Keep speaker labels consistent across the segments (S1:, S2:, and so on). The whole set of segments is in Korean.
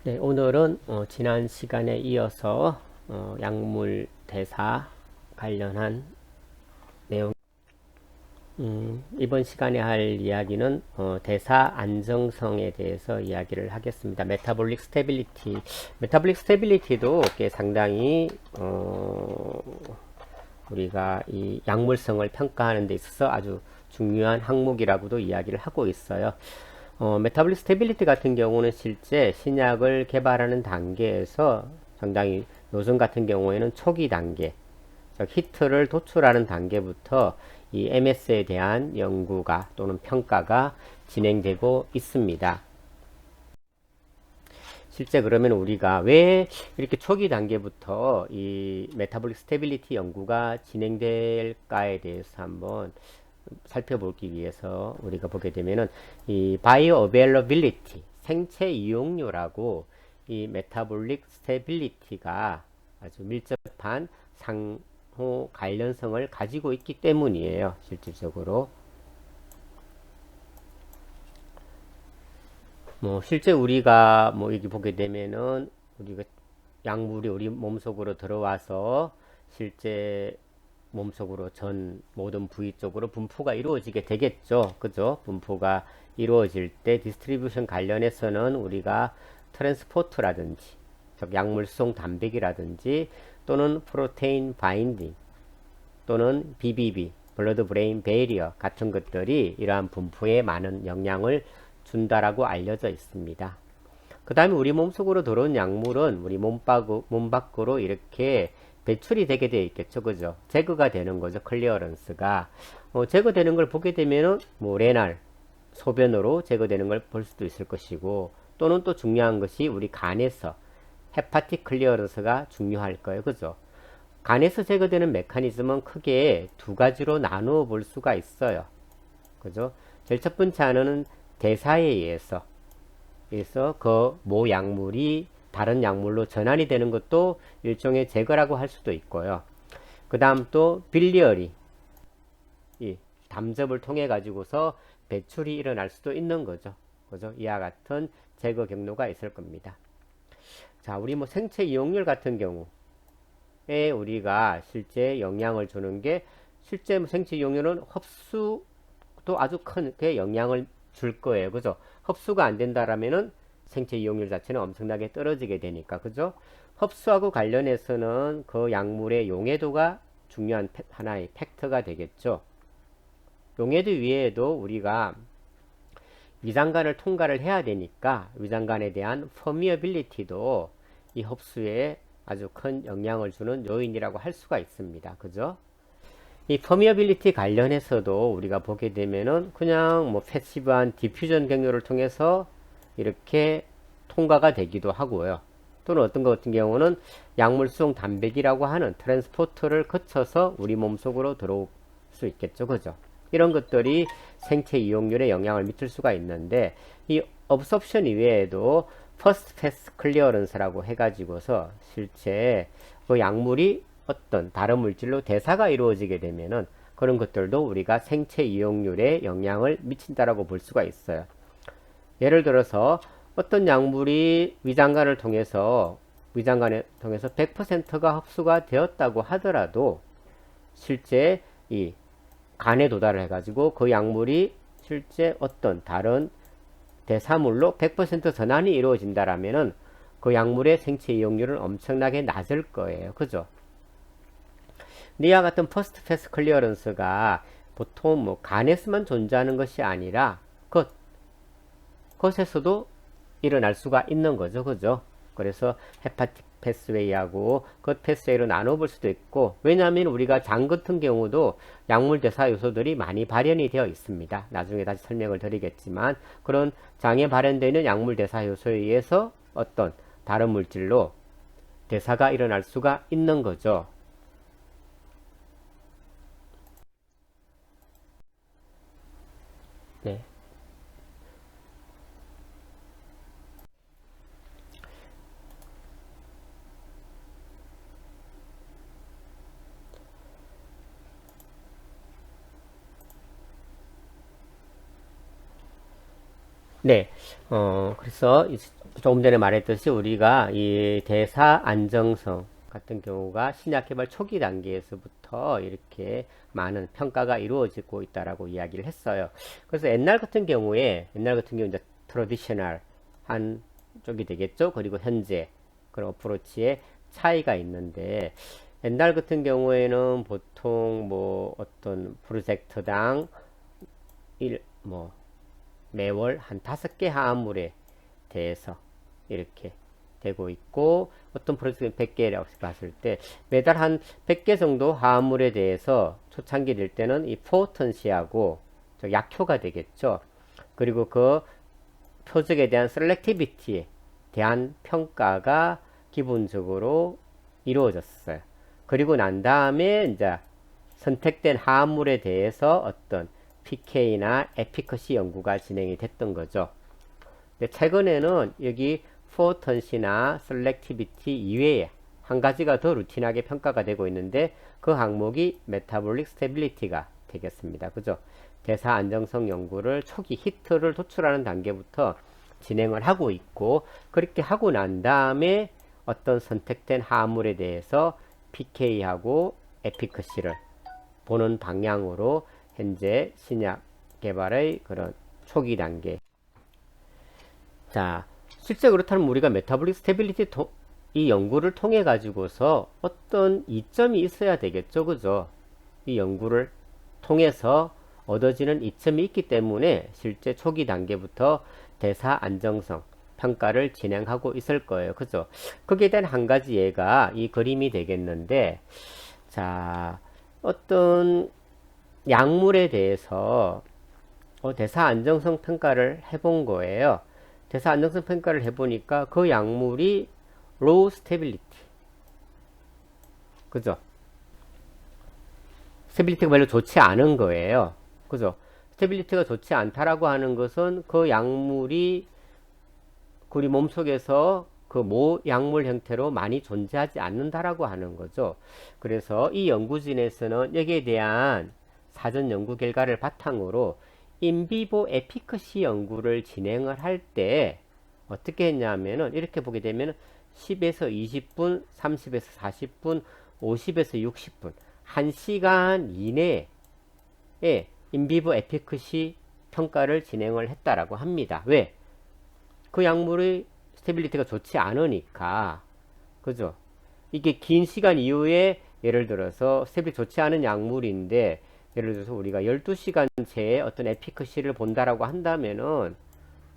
S1: 네, 오늘은 지난 시간에 이어서 약물 대사 관련한 내용. 이번 시간에 할 이야기는 대사 안정성에 대해서 이야기를 하겠습니다. 메타볼릭 스테빌리티. 메타볼릭 스테빌리티도 꽤 상당히 우리가 이 약물성을 평가하는 데 있어서 아주 중요한 항목이라고도 이야기를 하고 있어요. 메타볼릭 스테빌리티 같은 경우는 실제 신약을 개발하는 단계에서 상당히 요즘 같은 경우에는 초기 단계, 즉 히트를 도출하는 단계부터 이 MS에 대한 연구가 또는 평가가 진행되고 있습니다. 실제 그러면 우리가 왜 이렇게 초기 단계부터 이 메타볼릭 스테빌리티 연구가 진행될까에 대해서 한번 살펴보기 위해서 우리가 보게 되면은 이 바이오 어베일러빌리티 생체 이용률하고 이 메타볼릭 스테빌리티가 아주 밀접한 상호 관련성을 가지고 있기 때문이에요. 실질적으로 실제 우리가 여기 보게 되면은 우리가 약물이 우리 몸속으로 들어와서 실제 몸속으로 전 모든 부위 쪽으로 분포가 이루어지게 되겠죠. 그죠? 분포가 이루어질 때 디스트리뷰션 관련해서는 우리가 트랜스포트라든지 즉 약물 수송 단백이라든지 또는 프로테인 바인딩 또는 BBB 블러드 브레인 베리어 같은 것들이 이러한 분포에 많은 영향을 준다라고 알려져 있습니다. 그 다음에 우리 몸속으로 들어온 약물은 우리 몸 밖으로 이렇게 배출이 되게 되어 있겠죠. 그죠? 제거가 되는 거죠. 클리어런스가. 제거되는 걸 보게 되면은, 레날, 소변으로 제거되는 걸 볼 수도 있을 것이고, 또는 또 중요한 것이 우리 간에서 헤파틱 클리어런스가 중요할 거예요. 그죠? 간에서 제거되는 메커니즘은 크게 두 가지로 나누어 볼 수가 있어요. 그죠? 제일 첫 번째 하나는 대사에 의해서 그래서 그 모 약물이 다른 약물로 전환이 되는 것도 일종의 제거라고 할 수도 있고요. 그 다음 또 빌리어리 이 담즙을 통해 가지고서 배출이 일어날 수도 있는 거죠. 그죠? 이와 같은 제거 경로가 있을 겁니다. 자, 우리 생체 이용률 같은 경우에 우리가 실제 영향을 주는 게 실제 생체 이용률은 흡수도 아주 크게 영향을 줄 거예요. 그죠? 흡수가 안 된다라면은 생체 이용률 자체는 엄청나게 떨어지게 되니까. 그죠? 흡수하고 관련해서는 그 약물의 용해도가 중요한 하나의 팩터가 되겠죠. 용해도 위에도 우리가 위장관을 통과를 해야 되니까 위장관에 대한 퍼미어빌리티도 이 흡수에 아주 큰 영향을 주는 요인이라고 할 수가 있습니다. 그죠? 이 퍼미어빌리티 관련해서도 우리가 보게 되면은 그냥 패시브한 디퓨전 경로를 통해서 이렇게 통과가 되기도 하고요. 또는 어떤 것 같은 경우는 약물 수용 단백이라고 하는 트랜스포터를 거쳐서 우리 몸속으로 들어올 수 있겠죠. 그죠? 이런 것들이 생체 이용률에 영향을 미칠 수가 있는데 이 업섭션 이외에도 퍼스트 패스 클리어런스라고 해가지고서 실제 그 약물이 어떤 다른 물질로 대사가 이루어지게 되면은 그런 것들도 우리가 생체 이용률에 영향을 미친다라고 볼 수가 있어요. 예를 들어서 어떤 약물이 위장관을 통해서 100%가 흡수가 되었다고 하더라도 실제 이 간에 도달을 해가지고 그 약물이 실제 어떤 다른 대사물로 100% 전환이 이루어진다라면은 그 약물의 생체 이용률은 엄청나게 낮을 거예요. 그죠? 이와 같은 퍼스트 패스 클리어런스가 보통 간에서만 존재하는 것이 아니라 그것에서도 일어날 수가 있는 거죠. 그죠? 그래서 헤파틱 패스웨이하고 겉 패스웨이로 나눠볼 수도 있고, 왜냐하면 우리가 장 같은 경우도 약물 대사 요소들이 많이 발현이 되어 있습니다. 나중에 다시 설명을 드리겠지만 그런 장에 발현되는 약물 대사 요소에 의해서 어떤 다른 물질로 대사가 일어날 수가 있는 거죠. 네. 네, 그래서 조금 전에 말했듯이 우리가 이 대사 안정성 같은 경우가 신약 개발 초기 단계에서부터 이렇게 많은 평가가 이루어지고 있다라고 이야기를 했어요. 그래서 옛날 같은 경우 이제 트러디셔널 한 쪽이 되겠죠. 그리고 현재 그런 어프로치의 차이가 있는데 옛날 같은 경우에는 보통 뭐 어떤 프로젝트당 뭐 매월 한 5개 화합물에 대해서 이렇게 되고 있고 어떤 프로젝트는 100개라고 봤을 때 매달 한 100개 정도 화합물에 대해서 초창기 될 때는 이 포턴시하고 약효가 되겠죠. 그리고 그 표적에 대한 셀렉티비티에 대한 평가가 기본적으로 이루어졌어요. 그리고 난 다음에 이제 선택된 화합물에 대해서 어떤 PK나 에피커시 연구가 진행이 됐던 거죠. 근데 최근에는 여기 포턴시나 셀렉티비티 이외에 한 가지가 더 루틴하게 평가가 되고 있는데 그 항목이 메타볼릭 스테빌리티가 되겠습니다. 그죠? 대사 안정성 연구를 초기 히트를 도출하는 단계부터 진행을 하고 있고 그렇게 하고 난 다음에 어떤 선택된 화합물에 대해서 PK하고 에피커시를 보는 방향으로 현재 신약 개발의 그런 초기 단계. 자, 실제 그렇다면 우리가 메타볼릭 스테빌리티 이 연구를 통해 가지고서 어떤 이점이 있어야 되겠죠, 그죠? 이 연구를 통해서 얻어지는 이점이 있기 때문에 실제 초기 단계부터 대사 안정성 평가를 진행하고 있을 거예요, 그죠? 거기에 대한 한 가지 예가 이 그림이 되겠는데, 자, 어떤 약물에 대해서 대사 안정성 평가를 해본 거예요. 대사 안정성 평가를 해보니까 그 약물이 low stability, 그죠? 스테빌리티가 별로 좋지 않은 거예요. 그죠? 스테빌리티가 좋지 않다라고 하는 것은 그 약물이 우리 몸속에서 그 모약물 형태로 많이 존재하지 않는다라고 하는 거죠. 그래서 이 연구진에서는 여기에 대한 사전 연구 결과를 바탕으로 인비보 에피커시 연구를 진행을 할 때 어떻게 했냐면은 이렇게 보게 되면 10에서 20분, 30에서 40분, 50에서 60분, 1시간 이내에 인비보 에피커시 평가를 진행을 했다라고 합니다. 왜? 그 약물의 스테빌리티가 좋지 않으니까, 그죠? 이게 긴 시간 이후에 예를 들어서 스테빌리티 좋지 않은 약물인데 예를 들어서 우리가 12시간째에 어떤 에피커시를 본다라고 한다면은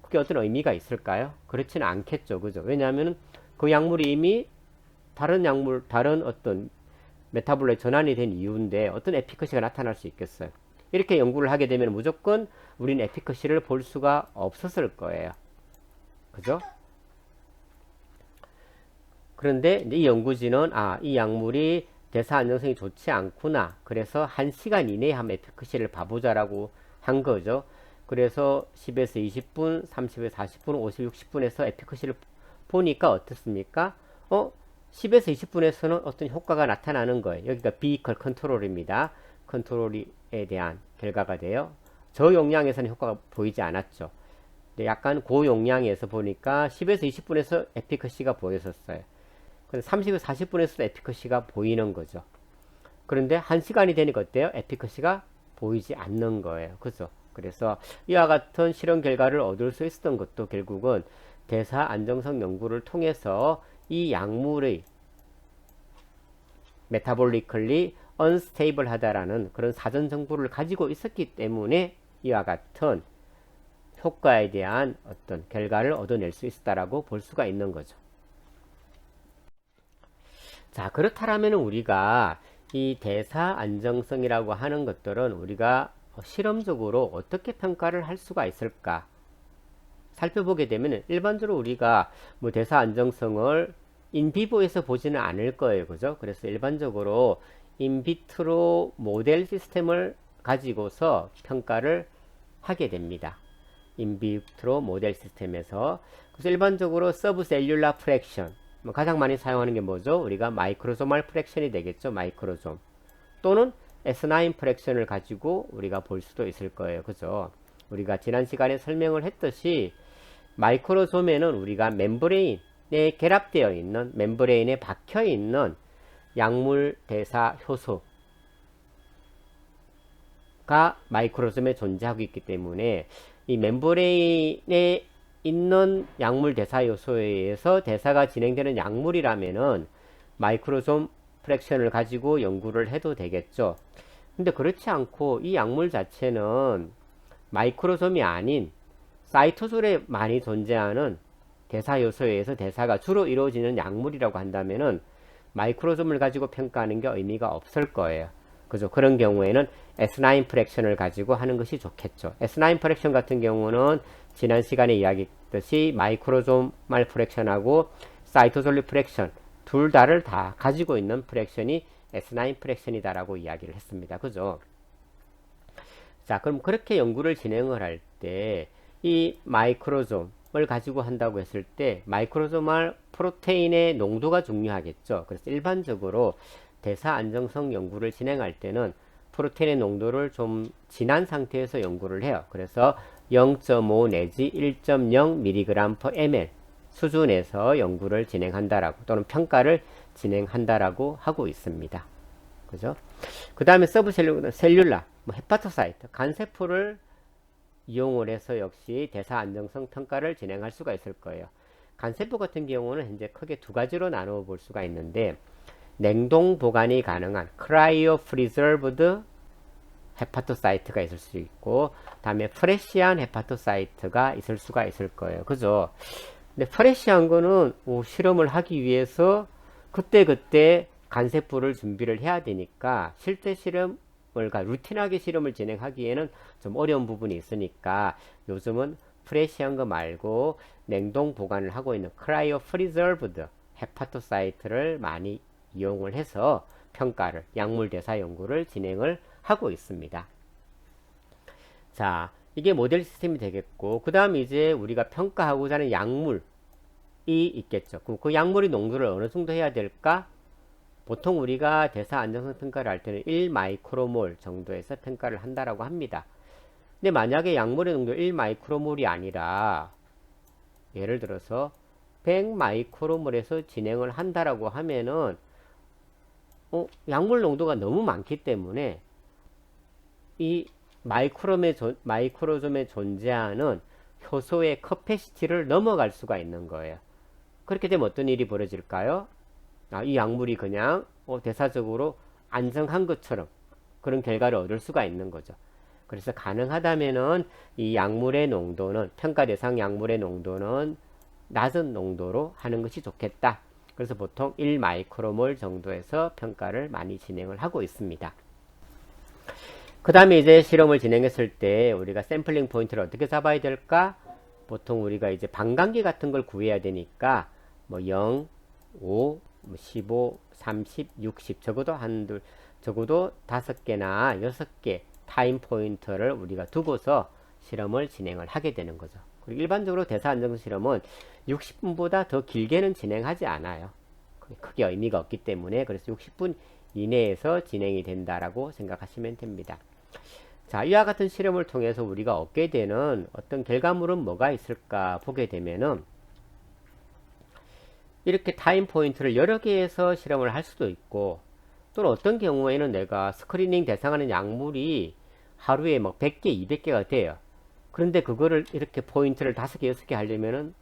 S1: 그게 어떤 의미가 있을까요? 그렇지는 않겠죠. 그죠? 왜냐하면 그 약물이 이미 다른 약물, 다른 어떤 메타볼로에 전환이 된 이유인데 어떤 에피커시가 나타날 수 있겠어요. 이렇게 연구를 하게 되면 무조건 우리는 에피커시를 볼 수가 없었을 거예요. 그죠? 그런데 이 연구진은 이 약물이 대사 안정성이 좋지 않구나. 그래서 1시간 이내에 한 에피커시를 봐보자라고 한 거죠. 그래서 10에서 20분, 30에서 40분, 50, 60분에서 에피커시를 보니까 어떻습니까? 10에서 20분에서는 어떤 효과가 나타나는 거예요. 여기가 비이컬 컨트롤입니다. 컨트롤에 대한 결과가 돼요. 저용량에서는 효과가 보이지 않았죠. 약간 고용량에서 보니까 10에서 20분에서 에피커시가 보였었어요. 30에서 40분에서도 에피커시가 보이는 거죠. 그런데 1시간이 되니까 어때요? 에피커시가 보이지 않는 거예요. 그죠? 그래서 이와 같은 실험 결과를 얻을 수 있었던 것도 결국은 대사 안정성 연구를 통해서 이 약물의 메타볼리컬리 언스테이블 하다라는 그런 사전 정보를 가지고 있었기 때문에 이와 같은 효과에 대한 어떤 결과를 얻어낼 수 있었다라고 볼 수가 있는 거죠. 자, 그렇다면 우리가 이 대사 안정성이라고 하는 것들은 우리가 실험적으로 어떻게 평가를 할 수가 있을까 살펴보게 되면 일반적으로 우리가 뭐 대사 안정성을 인비보에서 보지는 않을 거예요. 그죠? 그래서 일반적으로 인비트로 모델 시스템을 가지고서 평가를 하게 됩니다. 인비트로 모델 시스템에서. 그래서 일반적으로 서브셀룰라 프랙션, 가장 많이 사용하는 게 뭐죠? 우리가 마이크로소말 프랙션이 되겠죠. 마이크로솜. 또는 S9 프랙션을 가지고 우리가 볼 수도 있을 거예요. 그죠? 우리가 지난 시간에 설명을 했듯이 마이크로솜에는 우리가 멤브레인에 결합되어 있는, 멤브레인에 박혀 있는 약물 대사 효소가 마이크로솜에 존재하고 있기 때문에 이 멤브레인에 있는 약물 대사 요소에 의해서 대사가 진행되는 약물이라면은 마이크로솜 프랙션을 가지고 연구를 해도 되겠죠. 근데 그렇지 않고 이 약물 자체는 마이크로솜이 아닌 사이토솔에 많이 존재하는 대사 요소에 의해서 대사가 주로 이루어지는 약물이라고 한다면은 마이크로솜을 가지고 평가하는 게 의미가 없을 거예요. 그죠? 그런 경우에는 S9 프랙션을 가지고 하는 것이 좋겠죠. S9 프랙션 같은 경우는 지난 시간에 이야기했듯이 마이크로소말 프랙션하고 사이토솔리 프랙션 둘 다를 다 가지고 있는 프랙션이 S9 프랙션이다라고 이야기를 했습니다. 그죠? 자, 그럼 그렇게 연구를 진행을 할 때 이 마이크로솜을 가지고 한다고 했을 때 마이크로소말 프로테인의 농도가 중요하겠죠. 그래서 일반적으로 대사 안정성 연구를 진행할 때는 프로테인의 농도를 좀 진한 상태에서 연구를 해요. 그래서 0.5 내지 1.0mg/ml 수준에서 연구를 진행한다라고 또는 평가를 진행한다라고 하고 있습니다. 그죠? 그 다음에 서브셀룰라, 헤파토사이트, 간세포를 이용을 해서 역시 대사 안정성 평가를 진행할 수가 있을 거예요. 간세포 같은 경우는 현재 크게 두 가지로 나누어 볼 수가 있는데 냉동 보관이 가능한 크라이오 프리저브드 헤파토사이트가 있을 수 있고 다음에 프레시한 헤파토사이트가 있을 수가 있을 거예요. 그죠? 근데 프레시한 거는 실험을 하기 위해서 그때그때 간세포를 준비를 해야 되니까 실제 실험을 루틴하게 실험을 진행하기에는 좀 어려운 부분이 있으니까 요즘은 프레시한 거 말고 냉동 보관을 하고 있는 크라이오 프리저브드 헤파토사이트를 많이 이용을 해서 평가를, 약물 대사 연구를 진행을 하고 있습니다. 자, 이게 모델 시스템이 되겠고, 그 다음 이제 우리가 평가하고자 하는 약물이 있겠죠. 그럼 그 약물의 농도를 어느 정도 해야 될까? 보통 우리가 대사 안정성 평가를 할 때는 1마이크로몰 정도에서 평가를 한다라고 합니다. 근데 만약에 약물의 농도 1마이크로몰이 아니라 예를 들어서 100마이크로몰에서 진행을 한다라고 하면은 약물 농도가 너무 많기 때문에 이 마이크로솜에 존재하는 효소의 커패시티를 넘어갈 수가 있는 거예요. 그렇게 되면 어떤 일이 벌어질까요? 이 약물이 그냥 대사적으로 안정한 것처럼 그런 결과를 얻을 수가 있는 거죠. 그래서 가능하다면은 이 약물의 농도는, 평가 대상 약물의 농도는 낮은 농도로 하는 것이 좋겠다. 그래서 보통 1마이크로몰 정도에서 평가를 많이 진행을 하고 있습니다. 그 다음에 이제 실험을 진행했을 때 우리가 샘플링 포인트를 어떻게 잡아야 될까? 보통 우리가 이제 반감기 같은 걸 구해야 되니까 0, 5, 15, 30, 60 적어도 적어도 5개나 6개 타임 포인트를 우리가 두고서 실험을 진행을 하게 되는 거죠. 그리고 일반적으로 대사 안정성 실험은 60분보다 더 길게는 진행하지 않아요. 크게 의미가 없기 때문에 그래서 60분 이내에서 진행이 된다라고 생각하시면 됩니다. 자, 이와 같은 실험을 통해서 우리가 얻게 되는 어떤 결과물은 뭐가 있을까 보게 되면은 이렇게 타임 포인트를 여러 개에서 실험을 할 수도 있고 또는 어떤 경우에는 내가 스크리닝 대상하는 약물이 하루에 100개, 200개가 돼요. 그런데 그거를 이렇게 포인트를 5개, 6개 하려면은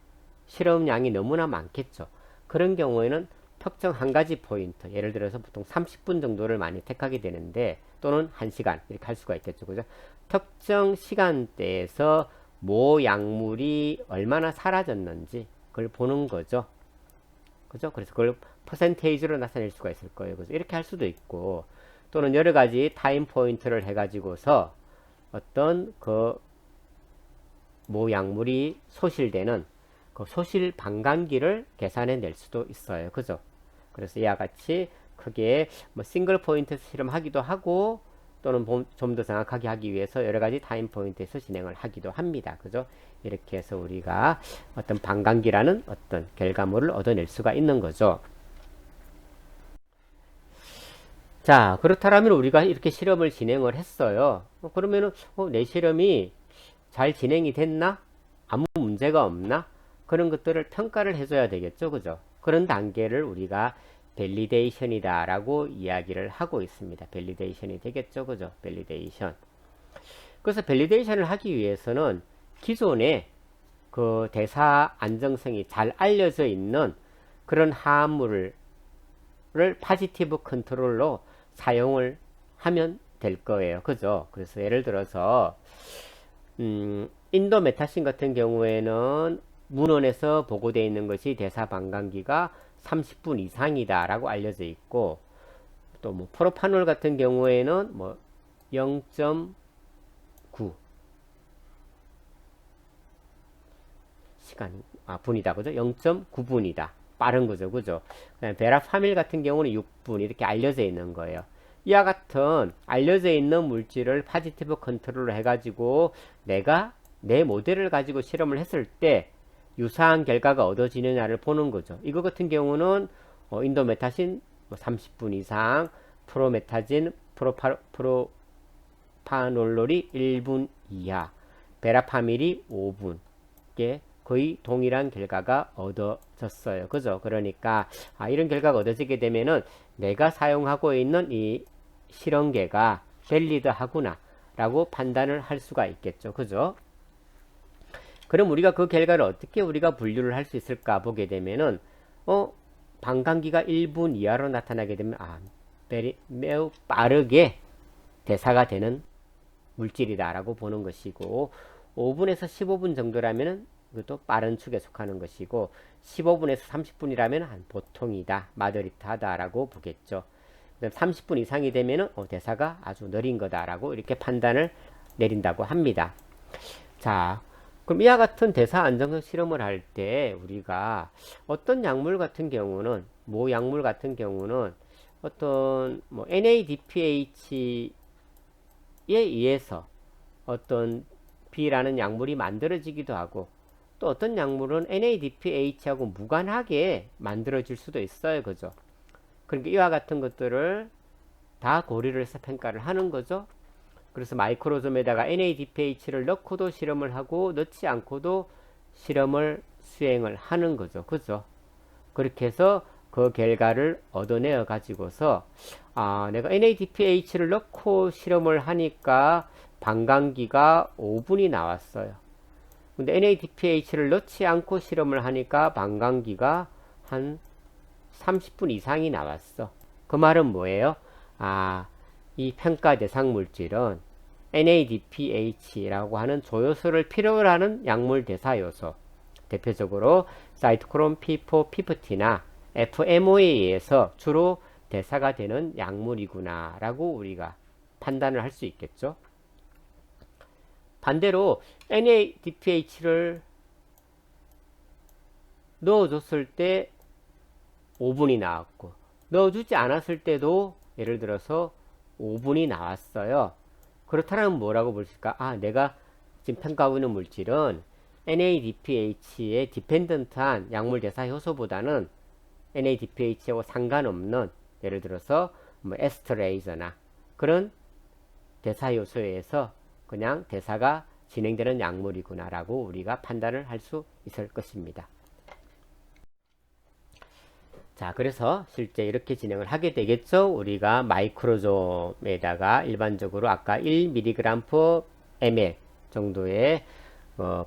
S1: 실험량이 너무나 많겠죠. 그런 경우에는 특정 한 가지 포인트, 예를 들어서 보통 30분 정도를 많이 택하게 되는데 또는 1시간 이렇게 할 수가 있겠죠. 그죠? 특정 시간대에서 모 약물이 얼마나 사라졌는지 그걸 보는 거죠. 그죠? 그래서 그걸 퍼센테이지로 나타낼 수가 있을 거예요. 그죠? 이렇게 할 수도 있고 또는 여러 가지 타임 포인트를 해가지고서 어떤 모 약물이 소실되는 그 소실 반감기를 계산해 낼 수도 있어요. 그죠? 그래서 이와 같이 크게 싱글 포인트 실험하기도 하고 또는 좀 더 정확하게 하기 위해서 여러 가지 타임 포인트에서 진행을 하기도 합니다. 그죠? 이렇게 해서 우리가 어떤 반감기라는 어떤 결과물을 얻어낼 수가 있는 거죠. 자, 그렇다면 우리가 이렇게 실험을 진행을 했어요. 그러면은 내 실험이 잘 진행이 됐나? 아무 문제가 없나? 그런 것들을 평가를 해줘야 되겠죠. 그죠? 그런 단계를 우리가 밸리데이션이다 라고 이야기를 하고 있습니다. 밸리데이션이 되겠죠. 그죠? 밸리데이션. 그래서 밸리데이션을 하기 위해서는 기존에 그 대사 안정성이 잘 알려져 있는 그런 화합물을 파지티브 컨트롤로 사용을 하면 될 거예요. 그죠? 그래서 예를 들어서 인도메타신 같은 경우에는 문헌에서 보고되어 있는 것이 대사 반감기가 30분 이상이다 라고 알려져 있고, 또 뭐 프로파놀 같은 경우에는 뭐 0.9 분이다. 그죠? 0.9분이다. 빠른 거죠. 그죠? 베라파밀 같은 경우는 6분 이렇게 알려져 있는 거예요. 이와 같은 알려져 있는 물질을 파지티브 컨트롤을 해가지고 내가 내 모델을 가지고 실험을 했을 때 유사한 결과가 얻어지느냐를 보는 거죠. 이거 같은 경우는 인도메타신 30분 이상, 프로메타진, 프로파놀롤이 1분 이하, 베라파밀이 5분. 이게 거의 동일한 결과가 얻어졌어요. 그죠? 그러니까 이런 결과가 얻어지게 되면은 내가 사용하고 있는 이 실험계가 밸리드하구나 라고 판단을 할 수가 있겠죠. 그죠? 그럼 우리가 그 결과를 어떻게 우리가 분류를 할 수 있을까 보게 되면은 반감기가 1분 이하로 나타나게 되면 매우 빠르게 대사가 되는 물질이다 라고 보는 것이고, 5분에서 15분 정도라면은 그것도 빠른 축에 속하는 것이고, 15분에서 30분이라면 한 보통이다, 마더리트하다 라고 보겠죠. 30분 이상이 되면은 대사가 아주 느린 거다 라고 이렇게 판단을 내린다고 합니다. 자, 그럼 이와 같은 대사 안정성 실험을 할 때 우리가 어떤 약물 같은 경우는, 모 약물 같은 경우는 어떤 뭐 NADPH에 의해서 어떤 B라는 약물이 만들어지기도 하고, 또 어떤 약물은 NADPH하고 무관하게 만들어질 수도 있어요. 그죠? 그러니까 이와 같은 것들을 다 고려를 해서 평가를 하는 거죠. 그래서 마이크로좀에다가 NADPH를 넣고도 실험을 하고 넣지 않고도 실험을 수행을 하는 거죠. 그죠? 그렇게 해서 그 결과를 얻어내어 가지고서 내가 NADPH를 넣고 실험을 하니까 반감기가 5분이 나왔어요. 근데 NADPH를 넣지 않고 실험을 하니까 반감기가 한 30분 이상이 나왔어. 그 말은 뭐예요? 이 평가 대상 물질은 NADPH라고 하는 조효소를 필요로 하는 약물 대사 요소, 대표적으로 사이토크롬 P4, P50나 FMO에 의해서 주로 대사가 되는 약물이구나 라고 우리가 판단을 할 수 있겠죠. 반대로 NADPH를 넣어줬을 때 5분이 나왔고, 넣어주지 않았을 때도 예를 들어서 5분이 나왔어요. 그렇다면 뭐라고 볼 수 있을까? 내가 지금 평가하고 있는 물질은 NADPH의 디펜던트한 약물 대사 효소보다는 NADPH하고 상관없는, 예를 들어서 뭐 에스터레이저나 그런 대사 요소에 의해서 그냥 대사가 진행되는 약물이구나 라고 우리가 판단을 할 수 있을 것입니다. 자, 그래서 실제 이렇게 진행을 하게 되겠죠. 우리가 마이크로좀에다가 일반적으로 아까 1mg/ml 정도의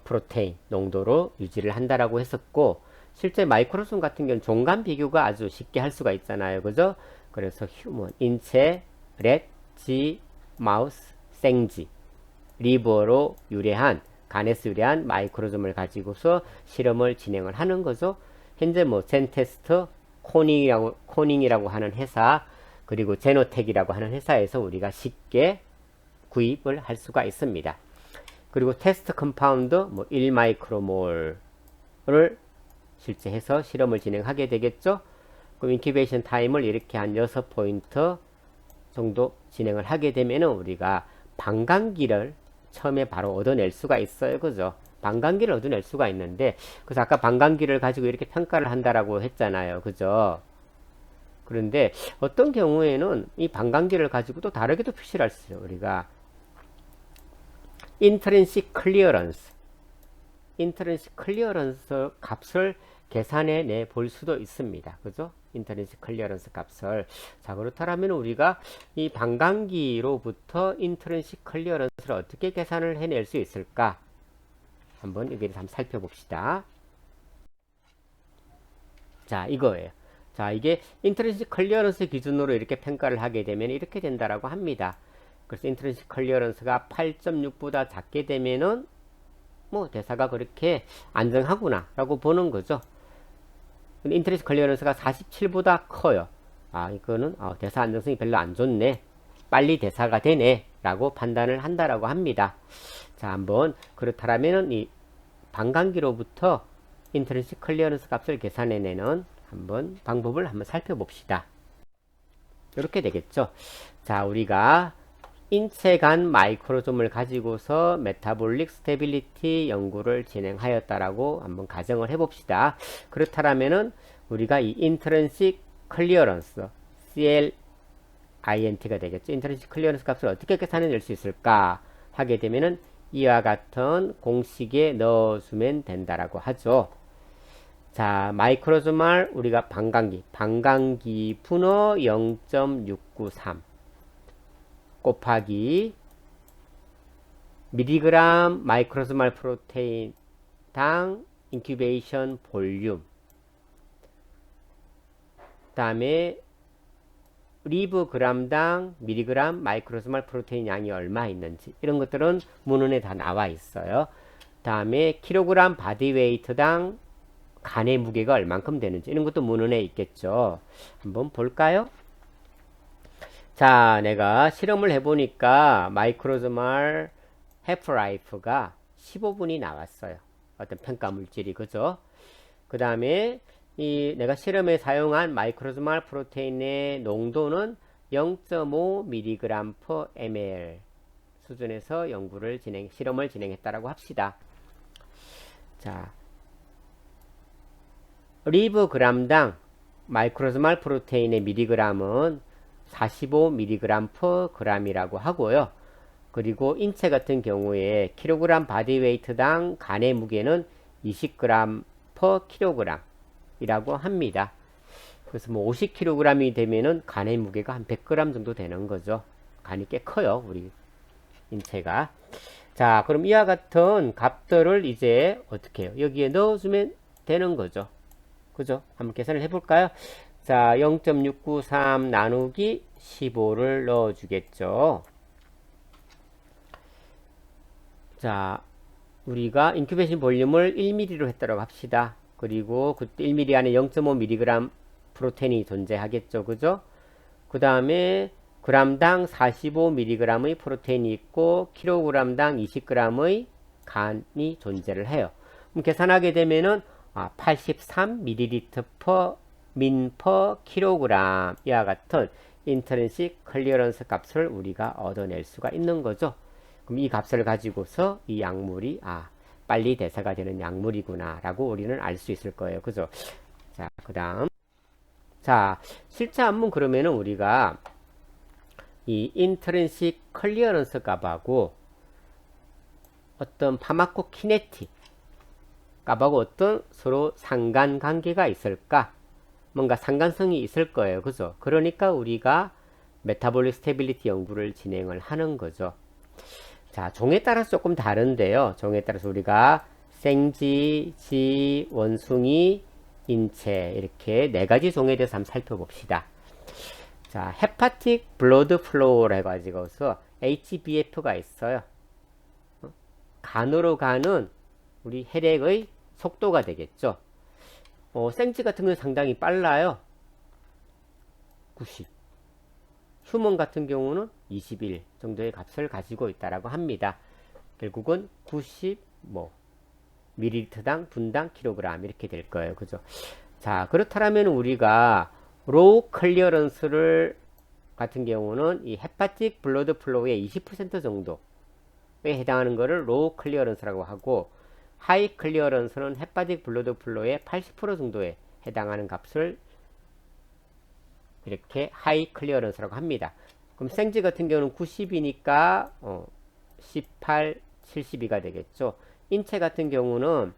S1: 프로테인 농도로 유지를 한다라고 했었고, 실제 마이크로좀 같은 경우는 종간 비교가 아주 쉽게 할 수가 있잖아요. 그죠? 그래서 휴먼, 인체, 렛, 쥐, 마우스, 생쥐, 리버로 유래한, 간에서 유래한 마이크로좀을 가지고서 실험을 진행을 하는 거죠. 현재 뭐 젠테스트, 코닝이라고 하는 회사, 그리고 제노텍이라고 하는 회사에서 우리가 쉽게 구입을 할 수가 있습니다. 그리고 테스트 컴파운드 뭐 1마이크로몰을 실제 해서 실험을 진행하게 되겠죠. 그럼 인큐베이션 타임을 이렇게 한 6포인트 정도 진행을 하게 되면은 우리가 반감기를 처음에 바로 얻어낼 수가 있어요. 그죠? 반감기를 얻어낼 수가 있는데, 그래서 아까 반감기를 가지고 이렇게 평가를 한다라고 했잖아요. 그죠? 그런데 어떤 경우에는 이 반감기를 가지고 또 다르게도 표시를 할 수 있어요. 우리가 인트린식 클리어런스, 인트린식 클리어런스 값을 계산해 내 볼 수도 있습니다. 그죠? 인트린식 클리어런스 값을. 자, 그렇다면 우리가 이 반감기로부터 인트린식 클리어런스를 어떻게 계산을 해낼 수 있을까? 한번 여기를 한번 살펴봅시다. 자, 이거예요. 자, 이게 인트린식 클리어런스 기준으로 이렇게 평가를 하게 되면 이렇게 된다라고 합니다. 그래서 인트린식 클리어런스가 8.6보다 작게 되면은 뭐 대사가 그렇게 안정하구나 라고 보는 거죠. 근데 인트린식 클리어런스가 47보다 커요. 아, 이거는 대사 안정성이 별로 안 좋네, 빨리 대사가 되네 라고 판단을 한다라고 합니다. 자, 한번 그렇다면은 이 반감기로부터 인트린식 클리어런스 값을 계산해내는 한번 방법을 한번 살펴봅시다. 이렇게 되겠죠. 자, 우리가 인체 간 마이크로좀을 가지고서 메타볼릭 스테빌리티 연구를 진행하였다라고 한번 가정을 해봅시다. 그렇다면은 우리가 이 인트린식 클리어런스 CLINT가 되겠죠. 인트린식 클리어런스 값을 어떻게 계산해낼 수 있을까 하게 되면은 이와 같은 공식에 넣어주면 된다라고 하죠. 자, 마이크로조말 우리가 반감기 분호 0.693 곱하기 미리그램 마이크로조말 프로테인 당 인큐베이션 볼륨, 그 다음에 리브그램당 미리그램 마이크로조말 프로테인 양이 얼마 있는지 이런 것들은 문헌에 다 나와 있어요. 그 다음에 킬로그램 바디웨이트당 간의 무게가 얼만큼 되는지 이런 것도 문헌에 있겠죠. 한번 볼까요? 자, 내가 실험을 해보니까 마이크로조말 해프라이프가 15분이 나왔어요. 어떤 평가 물질이, 그죠? 그 다음에 내가 실험에 사용한 마이크로조말 프로테인의 농도는 0.5mg/ml 수준에서 실험을 진행했다라고 합시다. 자, 리브그램당 마이크로조말 프로테인의 미리그램은 45mg/g이라고 하고요. 그리고 인체 같은 경우에 킬로그램 바디웨이트당 간의 무게는 20g/kg 이라고 합니다. 그래서 뭐 50kg이 되면은 간의 무게가 한 100g 정도 되는 거죠. 간이 꽤 커요, 우리 인체가. 자, 그럼 이와 같은 값들을 이제 어떻게 해요? 여기에 넣어주면 되는 거죠. 그죠? 한번 계산을 해볼까요? 자, 0.693 나누기 15를 넣어주겠죠. 자, 우리가 인큐베이션 볼륨을 1mm로 했다고 합시다. 그리고 그때 1mm 안에 0.5mg 프로테인이 존재하겠죠. 그죠? 그 다음에 g당 45mg의 프로테인이 있고 kg당 20g의 간이 존재를 해요. 그럼 계산하게 되면은 83ml per kg 이와 같은 인트린식 클리어런스 값을 우리가 얻어낼 수가 있는 거죠. 그럼 이 값을 가지고서 이 약물이 빨리 대사가 되는 약물이구나 라고 우리는 알 수 있을 거예요. 그죠? 자, 그 다음. 자, 실제 한번 그러면은 우리가 이 인트린식 클리어런스 값하고 어떤 파마코키네틱 값하고 어떤 서로 상관관계가 있을까? 뭔가 상관성이 있을 거예요. 그죠? 그러니까 우리가 메타볼릭 스테빌리티 연구를 진행을 하는 거죠. 자, 종에 따라서 조금 다른데요. 종에 따라서 우리가 생지, 지, 원숭이, 인체 이렇게 네 가지 종에 대해서 한번 살펴봅시다. 자, 헤파틱 블러드 플로우라 해가지고서 HBF가 있어요. 간으로 가는 우리 혈액의 속도가 되겠죠. 생지 같은 경우는 상당히 빨라요. 90. 휴먼 같은 경우는 21 정도의 값을 가지고 있다라고 합니다. 결국은 90 밀리리터당 분당 킬로그램 이렇게 될 거예요. 그죠? 자, 그렇다면 우리가 로우 클리어런스를 같은 경우는 이 헤파틱 블러드 플로우의 20% 정도에 해당하는 것을 로우 클리어런스라고 하고, 하이 클리어런스는 헤파틱 블러드 플로우의 80% 정도에 해당하는 값을 이렇게 하이 클리어런스라고 합니다. 그럼 생지 같은 경우는 90이니까 18 72가 되겠죠. 인체 같은 경우는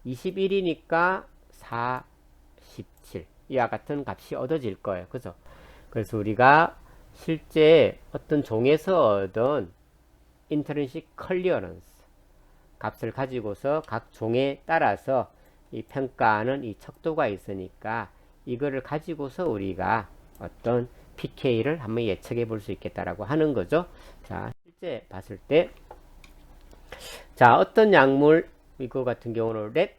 S1: 21이니까 47 이와 같은 값이 얻어질 거예요. 그죠? 그래서 우리가 실제 어떤 종에서 얻은 intrinsic clearance 값을 가지고서 각 종에 따라서 이 평가하는 이 척도가 있으니까 이거를 가지고서 우리가 어떤 pK를 한번 예측해 볼 수 있겠다라고 하는 거죠. 자, 실제 봤을 때, 자, 어떤 약물, 이거 같은 경우는 렛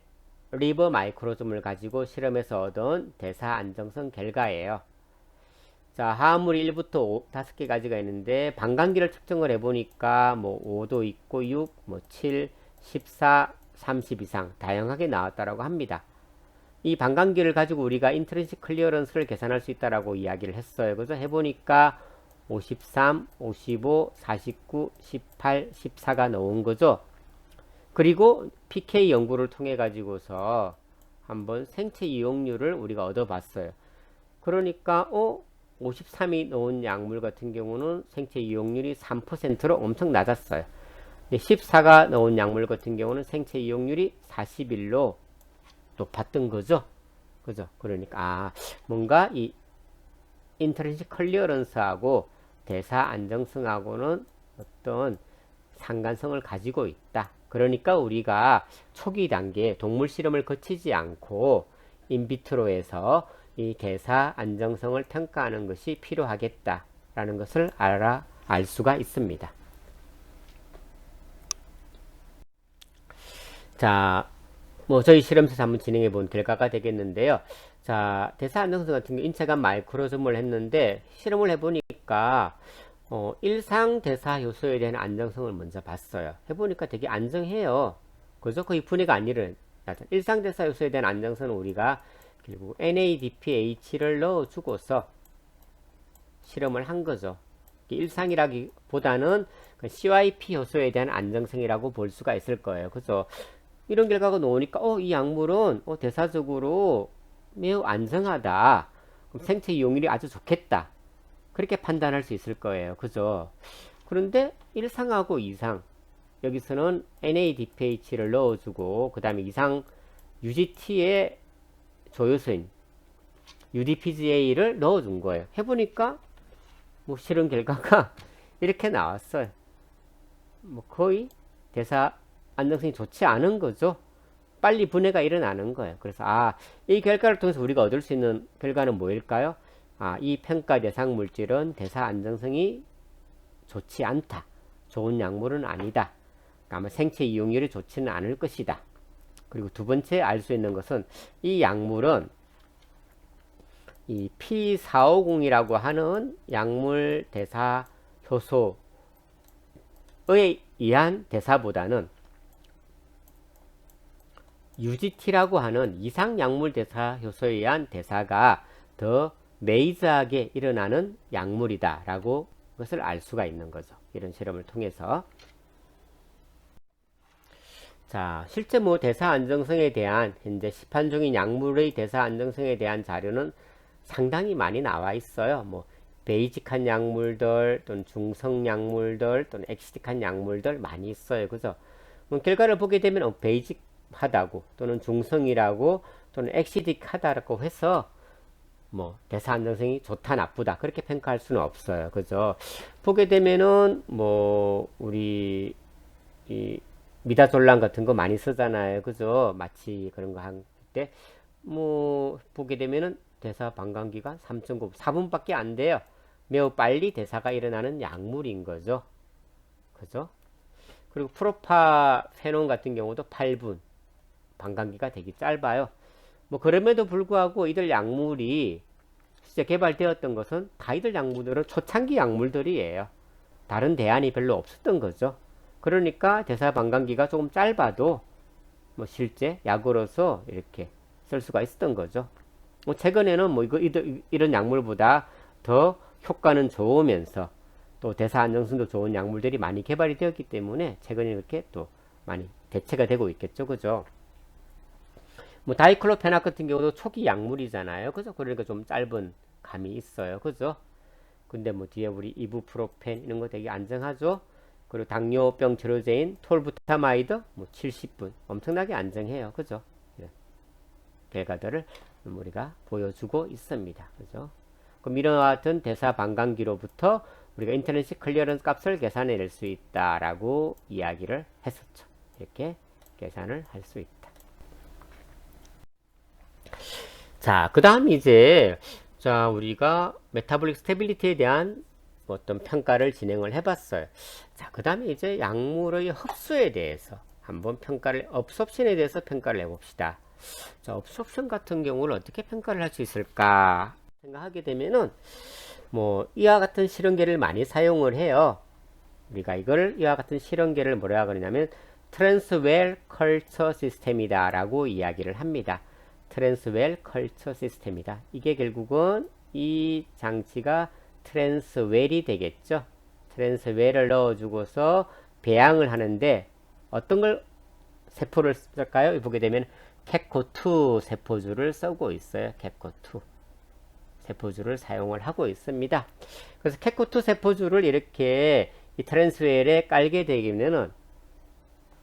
S1: 리버 마이크로즘을 가지고 실험에서 얻은 대사 안정성 결과예요. 자, 화합물이 1부터 5개 가지가 있는데 반감기를 측정을 해보니까 뭐 5도 있고 6, 뭐 7, 14, 30 이상 다양하게 나왔다라고 합니다. 이 반감기를 가지고 우리가 인트린식 클리어런스를 계산할 수 있다라고 이야기를 했어요. 그래서 해보니까 53, 55, 49, 18, 14가 나온 거죠. 그리고 PK 연구를 통해 가지고서 한번 생체 이용률을 우리가 얻어봤어요. 그러니까 53이 넣은 약물 같은 경우는 생체 이용률이 3%로 엄청 낮았어요. 14가 넣은 약물 같은 경우는 생체 이용률이 41로 높았던 거죠. 그죠? 그러니까 뭔가 이 인트린식 클리어런스하고 대사 안정성하고는 어떤 상관성을 가지고 있다. 그러니까 우리가 초기 단계 동물 실험을 거치지 않고 인비트로에서 이 대사 안정성을 평가하는 것이 필요하겠다라는 것을 알 수가 있습니다. 자, 뭐 저희 실험에서 한번 진행해 본 결과가 되겠는데요. 자, 대사 안정성 같은 경우 인체간 마이크로즘을 했는데 실험을 해보니까 일상 대사 효소에 대한 안정성을 먼저 봤어요. 해보니까 되게 안정해요. 그죠? 거의 분해가 안 일어나요. 일상 대사 효소에 대한 안정성은 우리가 결국 NADPH를 넣어주고서 실험을 한 거죠. 일상이라기보다는 CYP 효소에 대한 안정성이라고 볼 수가 있을 거예요. 그죠? 이런 결과가 나오니까 이 약물은 대사적으로 매우 안정하다. 그럼 생체 이용률이 아주 좋겠다. 그렇게 판단할 수 있을 거예요. 그죠? 그런데 1상하고 2상 여기서는 NADPH를 넣어주고 그 다음에 2상 UGT의 조효소인 UDPGA를 넣어준 거예요. 해보니까 뭐 실험 결과가 이렇게 나왔어요. 뭐 거의 대사 안정성이 좋지 않은 거죠. 빨리 분해가 일어나는 거예요. 그래서 이 결과를 통해서 우리가 얻을 수 있는 결과는 뭐일까요? 이 평가 대상 물질은 대사 안정성이 좋지 않다. 좋은 약물은 아니다. 아마 생체 이용률이 좋지는 않을 것이다. 그리고 두 번째 알 수 있는 것은 이 약물은 이 P450이라고 하는 약물 대사 효소에 의한 대사보다는 UGT라고 하는 이상 약물 대사 효소에 의한 대사가 더 메이저하게 일어나는 약물이다 라고 것을 알 수가 있는 거죠. 이런 실험을 통해서. 자, 실제 뭐 대사 안정성에 대한 현재 시판 중인 약물의 대사 안정성에 대한 자료는 상당히 많이 나와 있어요. 뭐 베이직한 약물들 또는 중성 약물들 또는 엑시딕한 약물들 많이 있어요. 그죠? 결과를 보게 되면 베이직하다고 또는 중성이라고 또는 엑시딕하다라고 해서 뭐 대사 안정성이 좋다 나쁘다 그렇게 평가할 수는 없어요. 그죠? 보게 되면은 뭐 우리 이 미다졸람 같은 거 많이 쓰잖아요. 그죠? 마취 그런 거 할 때 뭐 보게 되면은 대사 반감기간 3.9 4분밖에 안 돼요. 매우 빨리 대사가 일어나는 약물인 거죠. 그죠? 그리고 프로파페논 같은 경우도 8분 반감기가 되게 짧아요. 뭐 그럼에도 불구하고 이들 약물이 실제 개발되었던 것은 다 이들 약물들은 초창기 약물들이에요. 다른 대안이 별로 없었던 거죠. 그러니까 대사 반감기가 조금 짧아도 뭐 실제 약으로서 이렇게 쓸 수가 있었던 거죠. 뭐 최근에는 뭐 이런 약물보다 더 효과는 좋으면서 또 대사 안정성도 좋은 약물들이 많이 개발이 되었기 때문에 최근에 이렇게 또 많이 대체가 되고 있겠죠. 그죠? 뭐 다이클로페낙 같은 경우도 초기 약물이잖아요. 그죠? 그러니까 좀 짧은 감이 있어요. 그죠? 근데 뭐 뒤에 우리 이부프로펜 이런 거 되게 안정하죠? 그리고 당뇨병 치료제인 톨부타마이드 뭐 70분 엄청나게 안정해요. 그죠? 예. 결과들을 우리가 보여주고 있습니다. 그죠? 그럼 이와 같은 대사 반감기로부터 우리가 인터넷 클리어런스 값을 계산해낼 수 있다라고 이야기를 했었죠. 이렇게 계산을 할 수 있다. 자, 그 다음 이제 자 우리가 메타볼릭 스테빌리티에 대한 어떤 평가를 진행을 해봤어요. 자, 그 다음에 이제 약물의 흡수에 대해서 한번 평가를, 업소പ്션에 대해서 평가를 해봅시다. 자, 업소പ്션 같은 경우를 어떻게 평가를 할 수 있을까 생각하게 되면은 뭐 이와 같은 실험계를 많이 사용을 해요. 우리가 이걸 이와 같은 실험계를 뭐라 그러냐면 트랜스웰 컬처 시스템이다 라고 이야기를 합니다. 트랜스웰 컬처 시스템이다. 이게 결국은 이 장치가 트랜스웰이 되겠죠. 트랜스웰을 넣어주고서 배양을 하는데 어떤 걸 세포를 쓸까요? 보게 되면 캐코2 세포주를 쓰고 있어요. 캐코2 세포주를 사용을 하고 있습니다. 그래서 캐코2 세포주를 이렇게 이 트랜스웰에 깔게 되면은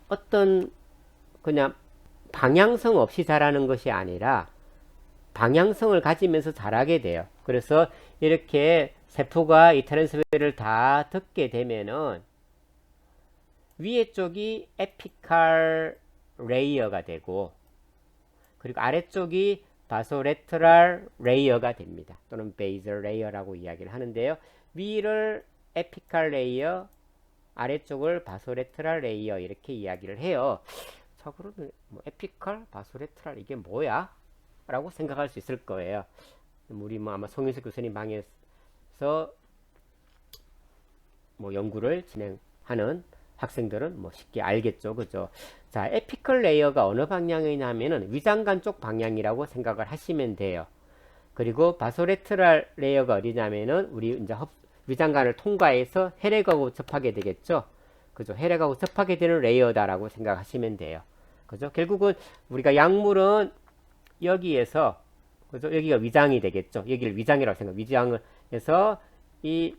S1: 어떤 그냥 방향성 없이 자라는 것이 아니라 방향성을 가지면서 자라게 돼요. 그래서 이렇게 세포가 이 트랜스웰을 다 듣게 되면은 위에 쪽이 에피칼 레이어가 되고 그리고 아래쪽이 바소레트랄 레이어가 됩니다. 또는 베이설 레이어라고 이야기를 하는데요. 위를 에피칼 레이어, 아래쪽을 바소레트랄 레이어 이렇게 이야기를 해요. 자, 그러면 뭐 에피칼, 바소레트랄 이게 뭐야? 라고 생각할 수 있을 거예요. 우리 뭐 아마 송윤석 교수님 방에서 뭐 연구를 진행하는 학생들은 뭐 쉽게 알겠죠. 그죠? 자, 에피컬 레이어가 어느 방향이냐면은 위장관 쪽 방향이라고 생각을 하시면 돼요. 그리고 바소레트랄 레이어가 어디냐면은 우리 이제 위장관을 통과해서 혈액하고 접하게 되겠죠. 그죠? 혈액하고 접하게 되는 레이어다라고 생각하시면 돼요. 그죠? 결국은 우리가 약물은 여기에서 그죠? 여기가 위장이 되겠죠. 여기를 위장이라고 생각. 위장을 해서 이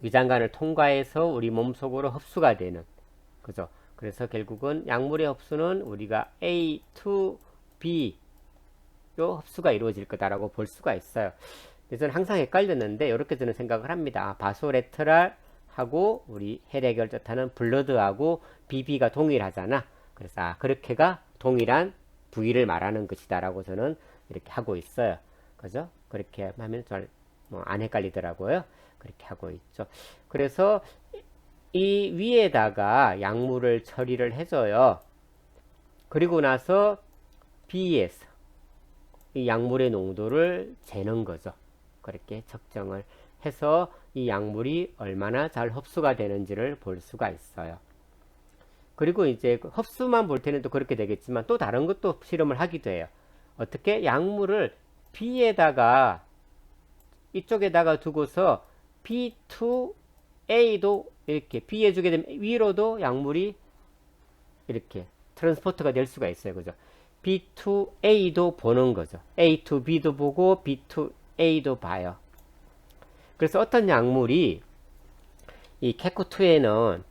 S1: 위장관을 통과해서 우리 몸속으로 흡수가 되는 그죠? 그래서 결국은 약물의 흡수는 우리가 A to B 요 흡수가 이루어질 거다라고 볼 수가 있어요. 그래서 저는 항상 헷갈렸는데 이렇게 저는 생각을 합니다. 바소레트랄 하고 우리 혈액을 뜻하는 블러드하고 BB가 동일하잖아. 그래서 그렇게가 동일한 부위를 말하는 것이다라고 저는 이렇게 하고 있어요. 그죠? 그렇게 하면 잘 안 헷갈리더라고요. 그렇게 하고 있죠. 그래서 이 위에다가 약물을 처리를 해줘요. 그리고 나서 B에서 이 약물의 농도를 재는 거죠. 그렇게 측정을 해서 이 약물이 얼마나 잘 흡수가 되는지를 볼 수가 있어요. 그리고 이제 흡수만 볼 때는 또 그렇게 되겠지만 또 다른 것도 실험을 하기도 해요. 어떻게? 약물을 B에다가 이쪽에다가 두고서 B2A도 이렇게 B에 주게 되면 위로도 약물이 이렇게 트랜스포트가 될 수가 있어요. 그죠? B2A도 보는 거죠. A2B도 보고 B2A도 봐요. 그래서 어떤 약물이 이 캐코2에는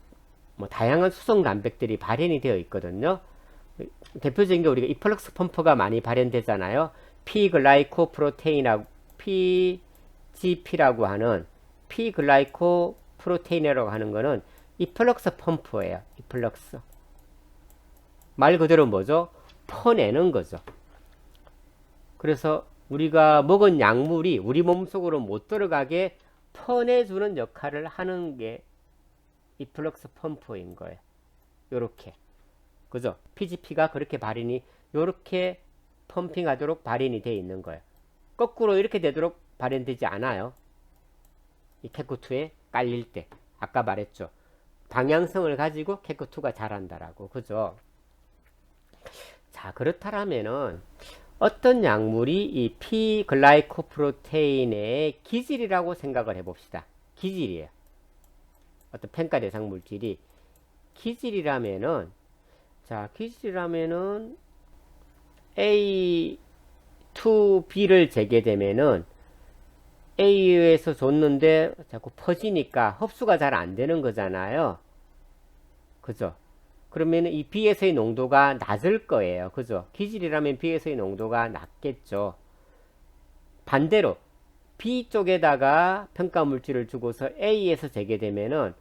S1: 뭐 다양한 수성 단백들이 발현이 되어 있거든요. 대표적인 게 우리가 이플럭스 펌프가 많이 발현되잖아요. P글라이코프로테인하고 PGP라고 하는 P글라이코프로테인이라고 하는 거는 이플럭스 펌프예요. 이플럭스. 말 그대로 뭐죠? 퍼내는 거죠. 그래서 우리가 먹은 약물이 우리 몸속으로 못 들어가게 퍼내주는 역할을 하는 게 이플럭스 펌프인 거예요. 요렇게. 그죠? PGP가 그렇게 발현이, 요렇게 펌핑하도록 발현이 되어 있는 거예요. 거꾸로 이렇게 되도록 발현되지 않아요. 이 캐코2에 깔릴 때. 아까 말했죠. 방향성을 가지고 캐코2가 자란다라고. 그죠? 자, 그렇다면은 어떤 약물이 이 P글라이코프로테인의 기질이라고 생각을 해봅시다. 기질이에요. 어떤 평가 대상 물질이 기질이라면은 자, 기질이라면은 A to B를 재게 되면은 A에서 줬는데 자꾸 퍼지니까 흡수가 잘 안 되는 거잖아요. 그죠? 그러면 이 B에서의 농도가 낮을 거예요. 그죠? 기질이라면 B에서의 농도가 낮겠죠. 반대로 B 쪽에다가 평가 물질을 주고서 A에서 재게 되면은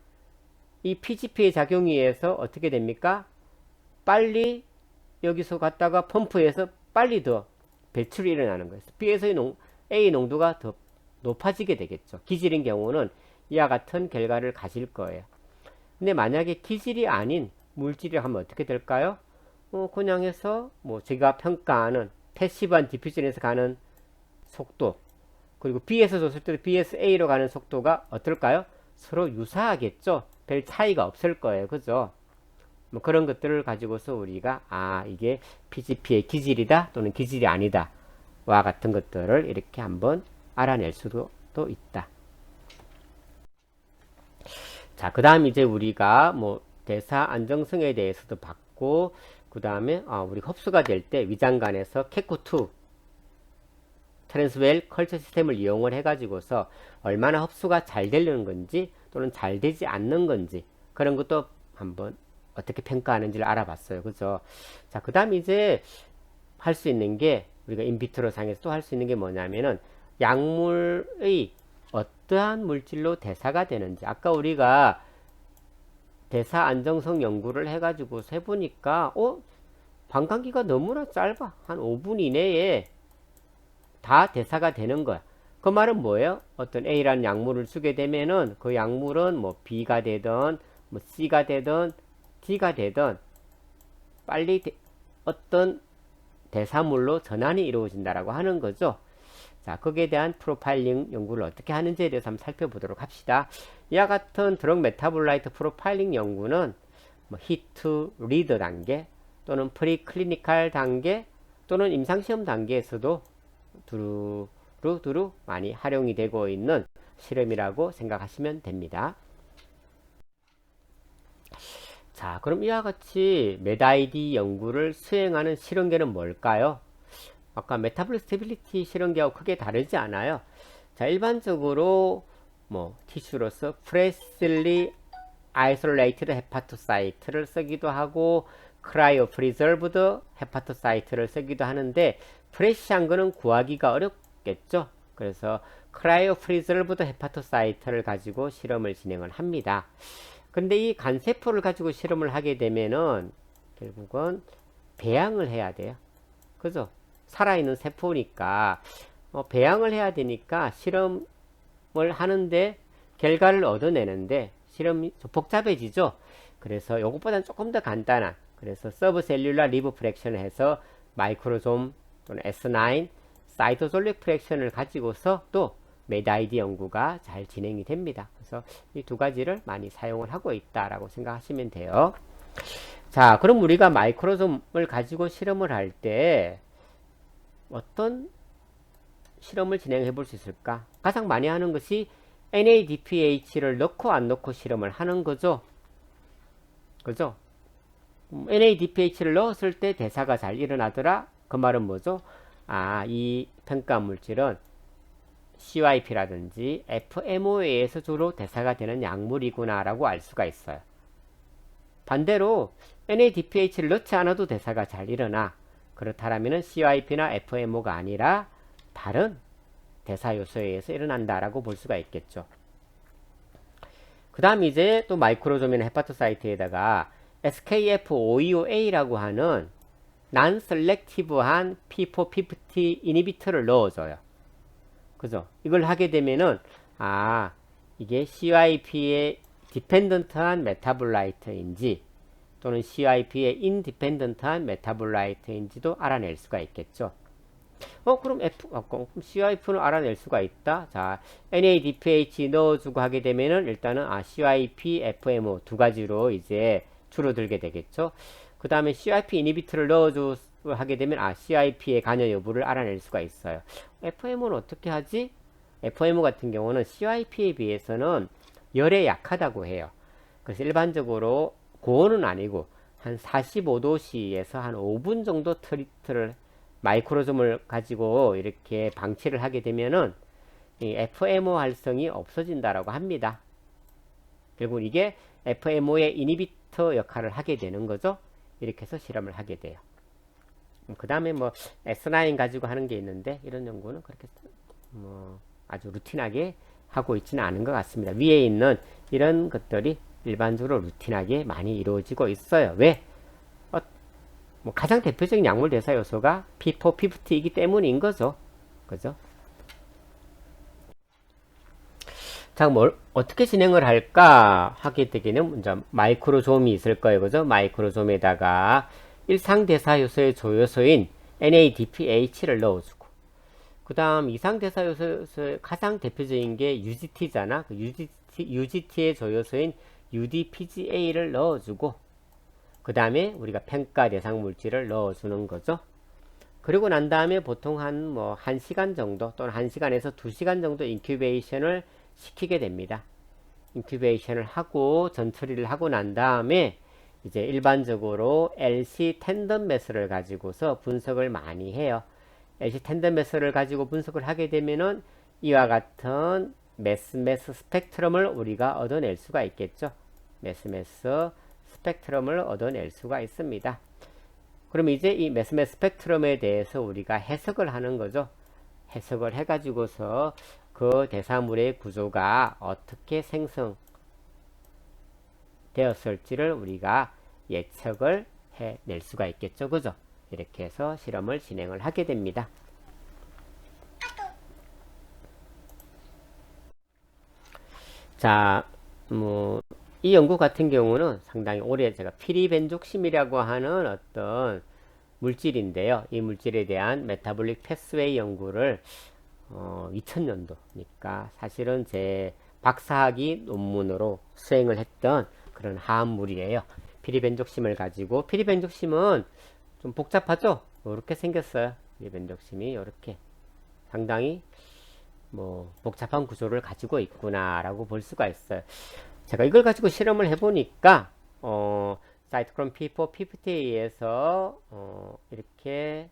S1: 이 PGP의 작용에 의해서 어떻게 됩니까? 빨리 여기서 갔다가 펌프에서 빨리 더 배출이 일어나는 거예요. B에서의 A 농도가 더 높아지게 되겠죠. 기질인 경우는 이와 같은 결과를 가질 거예요. 근데 만약에 기질이 아닌 물질이 하면 어떻게 될까요? 그냥 해서 제가 평가하는 패시브한 디퓨전에서 가는 속도, 그리고 B에서 줬을 때도 B에서 A로 가는 속도가 어떨까요? 서로 유사하겠죠. 별 차이가 없을 거예요. 그죠? 그런 것들을 가지고서 우리가 이게 PGP의 기질이다 또는 기질이 아니다 와 같은 것들을 이렇게 한번 알아낼 수도 있다. 자, 그 다음 이제 우리가 대사 안정성에 대해서도 봤고, 그 다음에 우리 흡수가 될 때 위장관에서 캐코2 트랜스웰 컬처 시스템을 이용을 해가지고서 얼마나 흡수가 잘 되는 건지 또는 잘 되지 않는 건지 그런 것도 한번 어떻게 평가하는지를 알아봤어요. 그죠? 자, 그 다음 이제 할 수 있는 게 우리가 인비트로 상에서 또 할 수 있는 게 뭐냐면은 약물의 어떠한 물질로 대사가 되는지, 아까 우리가 대사 안정성 연구를 해가지고 해보니까 반감기가 너무나 짧아. 한 5분 이내에 다 대사가 되는 거야. 그 말은 뭐예요? 어떤 A라는 약물을 주게 되면은 그 약물은 B가 되든 C가 되든 D가 되든 빨리 어떤 대사물로 전환이 이루어진다라고 하는 거죠. 자, 거기에 대한 프로파일링 연구를 어떻게 하는지에 대해서 한번 살펴보도록 합시다. 이와 같은 드럭 메타볼라이트 프로파일링 연구는 히트 리더 단계 또는 프리클리니컬 단계 또는 임상시험 단계에서도 두루 많이 활용이 되고 있는 실험이라고 생각하시면 됩니다. 자, 그럼 이와 같이 메다이디 연구를 수행하는 실험계는 뭘까요? 아까 메타볼릭 스테빌리티 실험계하고 크게 다르지 않아요. 자, 일반적으로 티슈로서 프레슬리 아이솔레이티드 헤파토사이트를 쓰기도 하고 크라이오 프리저브드 헤파토사이트를 쓰기도 하는데 프레시한 거는 구하기가 어렵겠죠. 그래서 크라이오 프리저브드 헤파토사이트를 가지고 실험을 진행을 합니다. 근데 이 간세포를 가지고 실험을 하게 되면은 결국은 배양을 해야 돼요. 그죠? 살아있는 세포니까 배양을 해야 되니까 실험을 하는데 결과를 얻어내는데 실험이 좀 복잡해지죠. 그래서 이것보다는 조금 더 간단한, 그래서 서브셀룰라 리브 프랙션을 해서 마이크로솜 또는 S9 사이토졸릭 프랙션을 가지고서 또 메다이디 연구가 잘 진행이 됩니다. 그래서 이 두 가지를 많이 사용을 하고 있다라고 생각하시면 돼요. 자, 그럼 우리가 마이크로솜을 가지고 실험을 할 때 어떤 실험을 진행해 볼 수 있을까? 가장 많이 하는 것이 NADPH를 넣고 안 넣고 실험을 하는 거죠. 그죠? NADPH를 넣었을 때 대사가 잘 일어나더라. 그 말은 뭐죠? 이 평가 물질은 CYP라든지 FMO에 의해서 주로 대사가 되는 약물이구나 라고 알 수가 있어요. 반대로 NADPH를 넣지 않아도 대사가 잘 일어나. 그렇다면 CYP나 FMO가 아니라 다른 대사 요소에 의해서 일어난다라고 볼 수가 있겠죠. 그 다음 이제 또 마이크로솜이나 헤파토사이트에다가 SKF525A라고 하는 난셀렉티브한 P450 이니비터를 넣어줘요. 그죠? 이걸 하게 되면은 이게 CYP의 디펜던트한 메타볼라이트인지 또는 CYP의 인디펜던트한 메타볼라이트인지도 알아낼 수가 있겠죠. 그럼 CYP는 알아낼 수가 있다. 자, NADPH 넣어주고 하게 되면은 일단은 CYP, FMO 두 가지로 이제 줄어들게 되겠죠. 그 다음에 CYP 이니비터를 넣어주고 하게 되면 CYP의 관여 여부를 알아낼 수가 있어요. FMO는 어떻게 하지? FMO 같은 경우는 CYP에 비해서는 열에 약하다고 해요. 그래서 일반적으로 고온은 아니고 한 45도씨에서 한 5분 정도 트리트를 마이크로솜을 가지고 이렇게 방치를 하게 되면은 이 FMO 활성이 없어진다라고 합니다. 결국 이게 FMO의 이니비터 역할을 하게 되는 거죠. 이렇게 해서 실험을 하게 돼요. 그 다음에 뭐 S9 가지고 하는 게 있는데 이런 연구는 그렇게 뭐 아주 루틴하게 하고 있지는 않은 것 같습니다. 위에 있는 이런 것들이 일반적으로 루틴하게 많이 이루어지고 있어요. 왜? 뭐 가장 대표적인 약물 대사 요소가 P4, P50이기 때문인 거죠. 그죠? 자, 어떻게 진행을 할까 하게 되기는 먼저 마이크로좀이 있을 거예요. 그죠? 마이크로좀에다가 일상대사 요소의 조효소인 NADPH를 넣어주고, 그 다음 이상대사 요소의 가장 대표적인 게 UGT잖아. 그 UGT의 조효소인 UDPGA를 넣어주고, 그 다음에 우리가 평가 대상 물질을 넣어주는 거죠. 그리고 난 다음에 보통 한 1시간 정도 또는 1시간에서 2시간 정도 인큐베이션을 시키게 됩니다. 인큐베이션을 하고 전처리를 하고 난 다음에 이제 일반적으로 LC 텐덤 매스를 가지고서 분석을 많이 해요. LC 텐덤 매스를 가지고 분석을 하게 되면은 이와 같은 매스 스펙트럼을 우리가 얻어낼 수가 있겠죠. 매스 스펙트럼을 얻어낼 수가 있습니다. 그럼 이제 이 매스 스펙트럼에 대해서 우리가 해석을 하는 거죠. 해석을 해가지고서 그 대사물의 구조가 어떻게 생성되었을지를 우리가 예측을 해낼 수가 있겠죠. 그죠? 이렇게 해서 실험을 진행을 하게 됩니다. 자, 이 연구 같은 경우는 상당히 오래 제가 피리벤족심이라고 하는 어떤 물질인데요. 이 물질에 대한 메타볼릭 패스웨이 연구를 2000년도니까 사실은 제 박사학위 논문으로 수행을 했던 그런 화합물이에요. 피리벤족심을 가지고, 피리벤족심은 좀 복잡하죠? 이렇게 생겼어요. 피리벤족심이 이렇게 상당히 복잡한 구조를 가지고 있구나 라고 볼 수가 있어요. 제가 이걸 가지고 실험을 해보니까 사이토크롬 P4, P50에 의해서 이렇게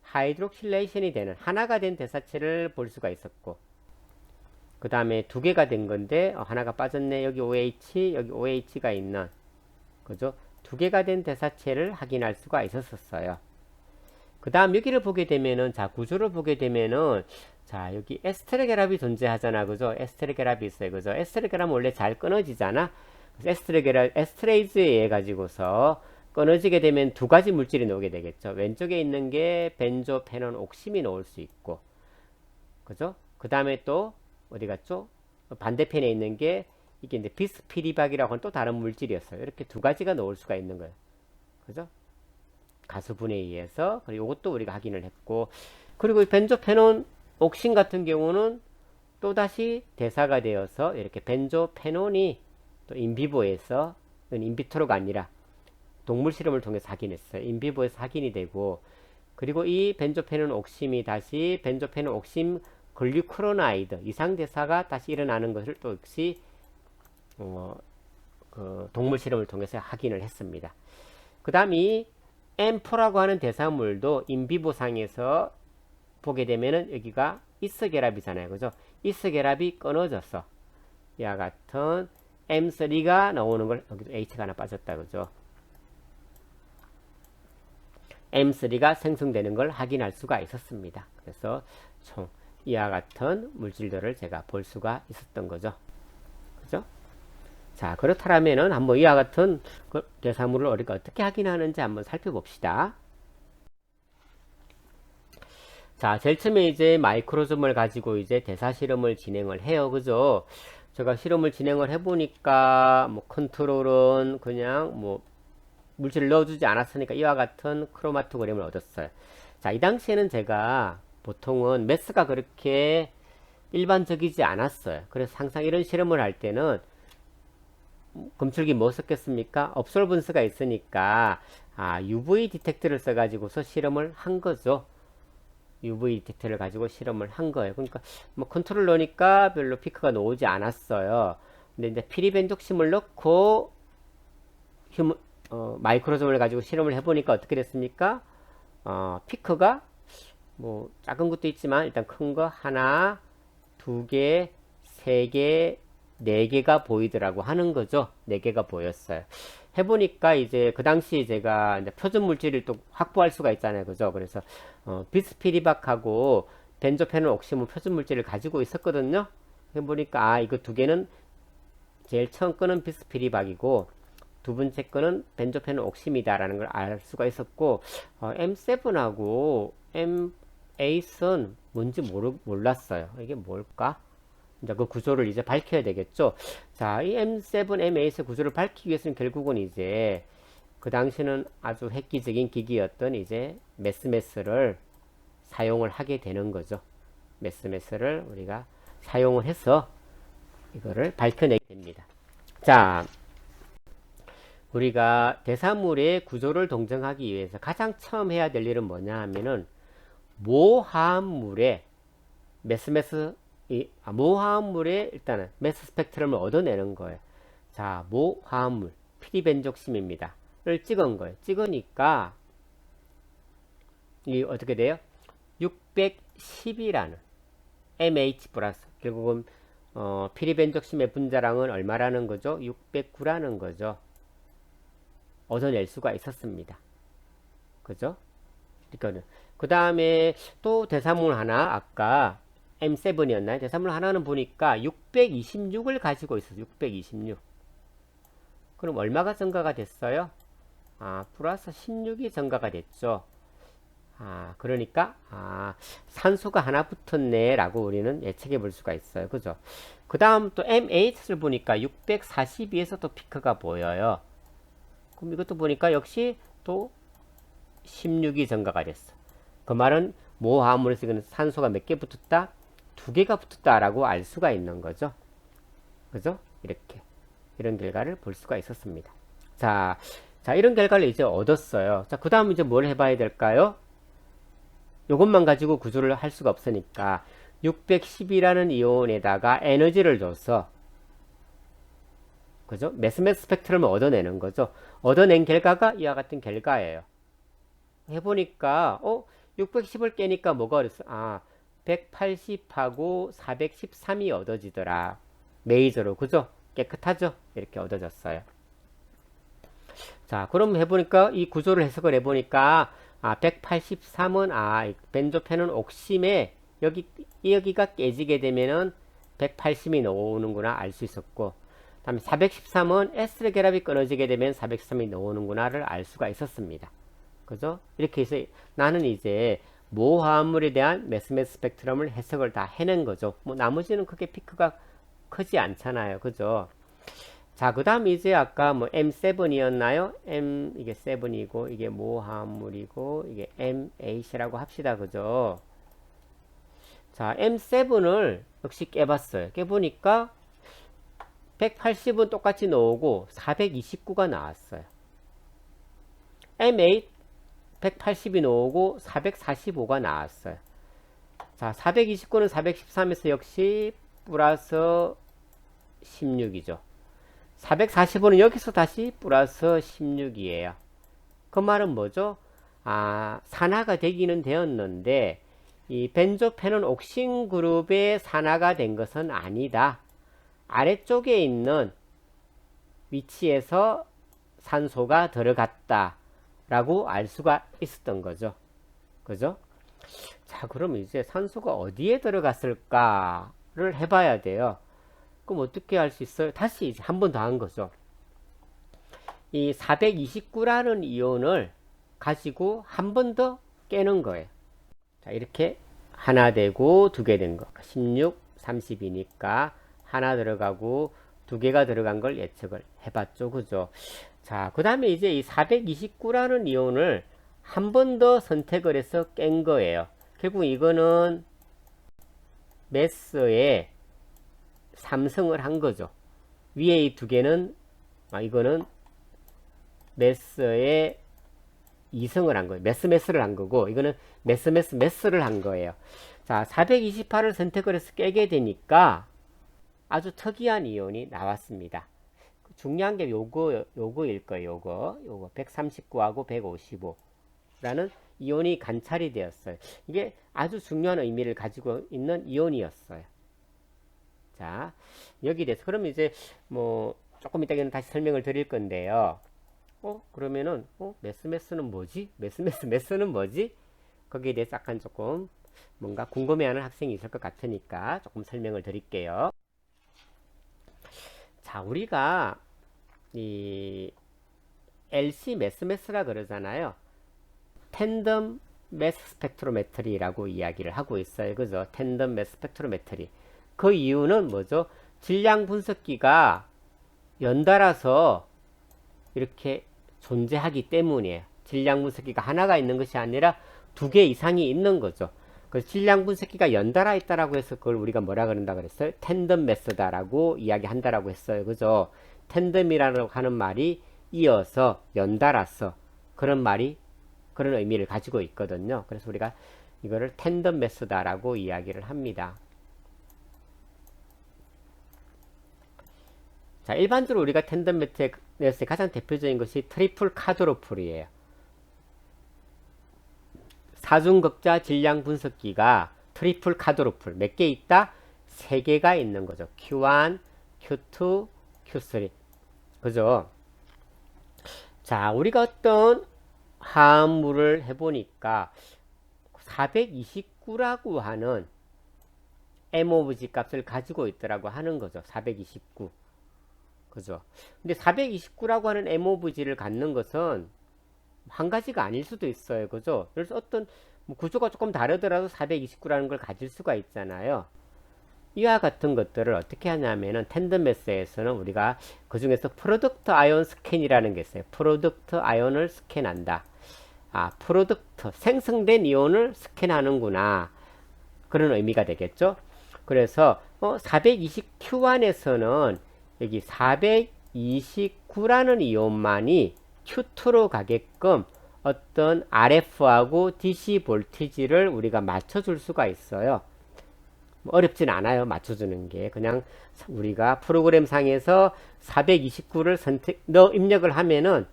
S1: 하이드록실레이션이 되는 하나가 된 대사체를 볼 수가 있었고, 그 다음에 두 개가 된 건데 하나가 빠졌네. 여기 OH, 여기 OH가 있는, 그죠? 두 개가 된 대사체를 확인할 수가 있었어요. 그 다음 여기를 보게 되면은, 자, 구조를 보게 되면은, 자, 여기 에스테르 결합이 존재하잖아. 그죠? 에스테르 결합이 있어요. 그죠? 에스테르 결합은 원래 잘 끊어지잖아. 에스테르 결합, 에스트레이즈에 의해 가지고서 끊어지게 되면 두 가지 물질이 나오게 되겠죠. 왼쪽에 있는 게 벤조페논 옥심이 나올 수 있고, 그죠? 그 다음에 또 어디 갔죠? 반대편에 있는 게 이게 이제 비스피리박이라고 하는 또 다른 물질이었어요. 이렇게 두 가지가 나올 수가 있는 거예요. 그죠? 가수분에 의해서. 그리고 이것도 우리가 확인을 했고, 그리고 벤조페논 옥신 같은 경우는 또다시 대사가 되어서 이렇게 벤조페논이 또 인비보에서, 인비트로가 아니라 동물 실험을 통해서 확인했어요. 인비보에서 확인이 되고, 그리고 이 벤조페논 옥심이 다시 벤조페논 옥심 글류크로나이드 이상대사가 다시 일어나는 것을 또 역시 그 동물 실험을 통해서 확인을 했습니다. 그 다음 이 M4라고 하는 대사물도 인비보상에서 보게 되면은 여기가 이스 결합이잖아요. 그죠? 이스 결합이 끊어져서 이와 같은 M3가 나오는 걸, 여기도 H가 하나 빠졌다. 그죠? M3가 생성되는 걸 확인할 수가 있었습니다. 그래서 총 이와 같은 물질들을 제가 볼 수가 있었던 거죠. 그죠? 자, 그렇다면은 한번 이와 같은 대사물을 우리가 어떻게 확인하는지 한번 살펴봅시다. 자, 제일 처음에 이제 마이크로좀을 가지고 이제 대사 실험을 진행을 해요. 그죠? 제가 실험을 진행을 해보니까 컨트롤은 그냥 물질을 넣어주지 않았으니까 이와 같은 크로마토그램을 얻었어요. 자, 이 당시에는 제가 보통은 매스가 그렇게 일반적이지 않았어요. 그래서 항상 이런 실험을 할 때는 검출기 뭐 썼겠습니까? 업솔번스가 있으니까 UV 디텍터를 써가지고서 실험을 한 거죠. UV 디텍터를 가지고 실험을 한 거예요. 그러니까 컨트롤 넣으니까 별로 피크가 나오지 않았어요. 근데 이제 피리벤족심을 넣고 마이크로좀을 가지고 실험을 해보니까 어떻게 됐습니까? 피크가 작은 것도 있지만 일단 큰 거 하나, 2개, 3개, 4개가 보이더라고 하는 거죠. 4개가 보였어요. 해보니까 이제 그 당시 제가 이제 표준 물질을 또 확보할 수가 있잖아요. 그죠? 그래서 비스피리박하고 벤조페놀 옥시몬 표준 물질을 가지고 있었거든요. 해보니까 이거 2개는 제일 처음 거는 비스피리박이고 두 번째 거는 벤조페놀 옥심이다라는 걸 알 수가 있었고 M7하고 M8은 뭔지 몰랐어요. 이게 뭘까? 이제 그 구조를 이제 밝혀야 되겠죠. 자, 이 M7, M8의 구조를 밝히기 위해서는 결국은 이제 그 당시는 아주 획기적인 기기였던 이제 메스메스를 사용을 하게 되는 거죠. 메스메스를 우리가 사용을 해서 이거를 밝혀내게 됩니다. 자, 우리가 대사물의 구조를 동정하기 위해서 가장 처음 해야 될 일은 뭐냐 하면은 모화합물의 모화합물의 일단은 매스 스펙트럼을 얻어내는 거예요. 자, 모화합물 피리벤족심입니다. 를 찍은 거예요. 찍으니까 이 어떻게 돼요? 610이라는 MH 플러스 결국은 피리벤족심의 분자량은 얼마라는 거죠? 609라는 거죠. 얻어낼 수가 있었습니다. 그죠? 그러니까 그 다음에 또 대사물 하나 아까 M7이었나요? 대사물 하나는 보니까 626을 가지고 있어요. 626. 그럼 얼마가 증가가 됐어요? 플러스 16이 증가가 됐죠. 그러니까 산소가 하나 붙었네 라고 우리는 예측해 볼 수가 있어요. 그죠? 그 다음 또 M8을 보니까 642에서 또 피크가 보여요. 그럼 이것도 보니까 역시 또 16이 증가가 됐어. 그 말은 모화합물에서 산소가 몇 개 붙었다? 2개가 붙었다라고 알 수가 있는 거죠. 그죠? 이렇게. 이런 결과를 볼 수가 있었습니다. 자, 이런 결과를 이제 얻었어요. 자, 그 다음 이제 뭘 해봐야 될까요? 이것만 가지고 구조를 할 수가 없으니까 610이라는 이온에다가 에너지를 줘서 그죠? 매스매스 스펙트럼을 얻어내는 거죠. 얻어낸 결과가 이와 같은 결과예요. 해보니까 610을 깨니까 뭐가 그랬어? 180하고 413이 얻어지더라. 메이저로 그죠? 깨끗하죠? 이렇게 얻어졌어요. 자, 그럼 해보니까 이 구조를 해석을 해보니까 183은 벤조페놀 옥심에 여기가 깨지게 되면은 180이 나오는구나 알 수 있었고, 다음에 413은 에스터 결합이 끊어지게 되면 413이 나오는구나를 알 수가 있었습니다. 그죠? 이렇게 해서 나는 이제 모화합물에 대한 매스매스 스펙트럼을 해석을 다 해낸 거죠. 뭐 나머지는 크게 피크가 크지 않잖아요. 그죠? 자, 그 다음 이제 아까 뭐 M7이었나요? 이게 7이고, 이게 모화합물이고, 이게 M8이라고 합시다. 그죠? 자, M7을 역시 깨봤어요. 깨보니까 180은 똑같이 나오고 429가 나왔어요. M8 180이 나오고 445가 나왔어요. 자, 429는 413에서 역시 플러스 16이죠. 445는 여기서 다시 플러스 16이에요. 그 말은 뭐죠? 산화가 되기는 되었는데 이 벤조페놀 옥신 그룹의 산화가 된 것은 아니다. 아래쪽에 있는 위치에서 산소가 들어갔다 라고 알 수가 있었던 거죠. 그죠? 자, 그럼 이제 산소가 어디에 들어갔을까를 해봐야 돼요. 그럼 어떻게 할 수 있어요? 다시 이제 한 번 더 한 거죠. 이 429라는 이온을 가지고 한 번 더 깨는 거예요. 자, 이렇게 하나 되고 두 개 된 거. 16, 30이니까 하나 들어가고 두 개가 들어간 걸 예측을 해봤죠. 그죠? 자, 그 다음에 이제 이 429라는 이온을 한 번 더 선택을 해서 깬 거예요. 결국 이거는 매스에 3승을 한 거죠. 위에 이 두 개는 이거는 매스에 2승을 한 거예요. 매스를 한 거고 이거는 매스를 한 거예요. 자, 428을 선택을 해서 깨게 되니까 아주 특이한 이온이 나왔습니다. 중요한 게 요거일 거예요. 요거 139하고 155라는 이온이 관찰이 되었어요. 이게 아주 중요한 의미를 가지고 있는 이온이었어요. 자, 여기에 대해서 그러면 이제 뭐 조금 이따가는 다시 설명을 드릴 건데요. 그러면은 메스는 뭐지? 메스는 뭐지? 거기에 대해서 약간 조금 뭔가 궁금해하는 학생이 있을 것 같으니까 조금 설명을 드릴게요. 자, 우리가 이 LC 메스라 그러잖아요. 텐덤 매스 스펙트로메트리라고 이야기를 하고 있어요. 그죠? 텐덤 매스 스펙트로메트리. 그 이유는 뭐죠? 질량 분석기가 연달아서 이렇게 존재하기 때문이에요. 질량 분석기가 하나가 있는 것이 아니라 두 개 이상이 있는 거죠. 그래서 질량 분석기가 연달아 있다라고 해서 그걸 우리가 뭐라 그런다 그랬어요? 텐덤 매스다라고 이야기한다라고 했어요. 그죠? 텐덤이라고 하는 말이 이어서 연달아서 그런 말이 그런 의미를 가지고 있거든요. 그래서 우리가 이거를 텐덤 매스다라고 이야기를 합니다. 자, 일반적으로 우리가 텐덤 매스의 가장 대표적인 것이 트리플 카드로플이에요. 사중극자 질량 분석기가 트리플 카드로플 몇 개 있다? 3개가 있는 거죠. Q1, Q2, Q3. 그죠? 자, 우리가 어떤 화합물을 해보니까 429라고 하는 MOVG 값을 가지고 있더라고 하는 거죠. 429. 그죠? 근데 429라고 하는 MOVG를 갖는 것은 한 가지가 아닐 수도 있어요. 그죠? 그래서 어떤 구조가 조금 다르더라도 429라는 걸 가질 수가 있잖아요. 이와 같은 것들을 어떻게 하냐면은 텐덤 매스에서는 우리가 그 중에서 프로덕트 아이온 스캔이라는 게 있어요. 프로덕트 아이온을 스캔한다. 프로덕트 생성된 이온을 스캔하는구나. 그런 의미가 되겠죠. 그래서 420Q1에서는 여기 429라는 이온만이 Q2로 가게끔 어떤 RF하고 DC 볼티지를 우리가 맞춰줄 수가 있어요. 어렵진 않아요. 맞춰주는 게. 그냥 우리가 프로그램 상에서 429를 입력을 하면은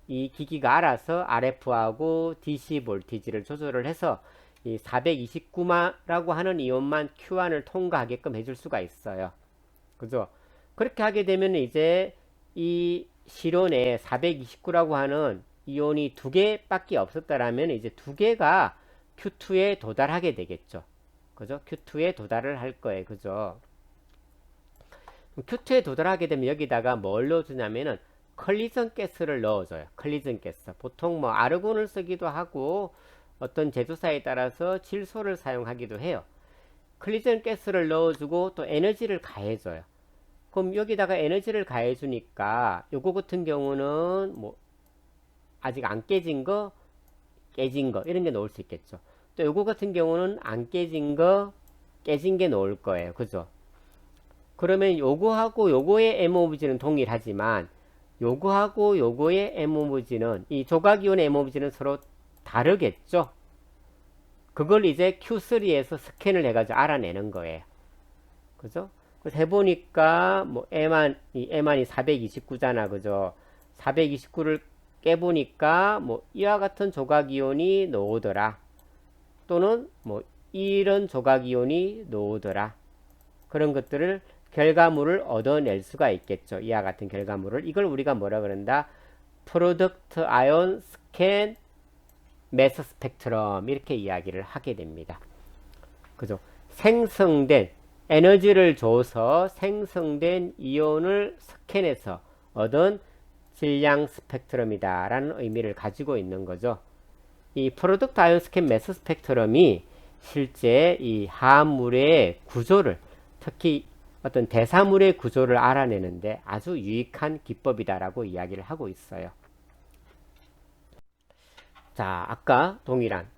S1: 이 기기가 알아서 RF하고 DC 볼티지를 조절을 해서 이 429라고 하는 이온만 Q1을 통과하게끔 해줄 수가 있어요. 그죠? 그렇게 하게 되면 이제 이 실온에 429라고 하는 이온이 2개밖에 없었다라면 이제 2개가 Q2에 도달하게 되겠죠. 그죠? Q2에 도달을 할 거예요. 그죠? Q2에 도달하게 되면 여기다가 뭘 넣어주냐면은 컬리전 가스를 넣어줘요. 컬리전 가스. 보통 뭐 아르곤을 쓰기도 하고 어떤 제조사에 따라서 질소를 사용하기도 해요. 컬리전 가스를 넣어주고 또 에너지를 가해줘요. 그럼 여기다가 에너지를 가해주니까 요거 같은 경우는 뭐 아직 안 깨진 거, 깨진 거 이런 게 넣을 수 있겠죠. 또 요거 같은 경우는 안 깨진 거, 깨진 게 넣을 거예요. 그죠? 그러면 요거하고 요거의 MOVG는 동일하지만 요거하고 요거의 MOVG는 이 조각이온의 MOVG는 서로 다르겠죠? 그걸 이제 Q3에서 스캔을 해가지고 알아내는 거예요. 그죠? 그래서 해보니까 뭐 이 M안이 429잖아. 그죠? 429를 깨보니까 뭐 이와 같은 조각이온이 나오더라. 또는 뭐 이런 조각이온이 나오더라. 그런 것들을 결과물을 얻어낼 수가 있겠죠. 이와 같은 결과물을. 이걸 우리가 뭐라 그런다? 프로덕트 아이온 스캔 매스 스펙트럼 이렇게 이야기를 하게 됩니다. 그죠? 생성된 에너지를 줘서 생성된 이온을 스캔해서 얻은 질량 스펙트럼이다 라는 의미를 가지고 있는 거죠. 이 프로덕트 아이온 스캔 매스 스펙트럼이 실제 이 화합물의 구조를, 특히 어떤 대사물의 구조를 알아내는데 아주 유익한 기법이다라고 이야기를 하고 있어요. 자, 아까 동일한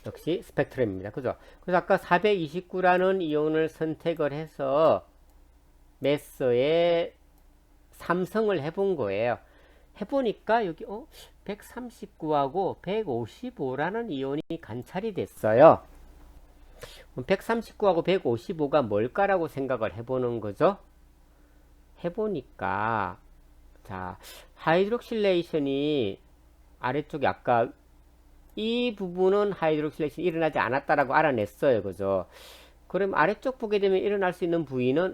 S1: 역시 스펙트럼입니다. 그죠? 그래서 아까 429라는 이온을 선택을 해서 매스에 삼성을 해본 거예요. 해보니까 여기 139하고 155라는 이온이 관찰이 됐어요. 139하고 155가 뭘까라고 생각을 해보는 거죠. 해보니까 자, 하이드록실레이션이 아래쪽에 아까 이 부분은 하이드록실레이션이 일어나지 않았다라고 알아냈어요. 그죠? 그럼 아래쪽 보게 되면 일어날 수 있는 부위는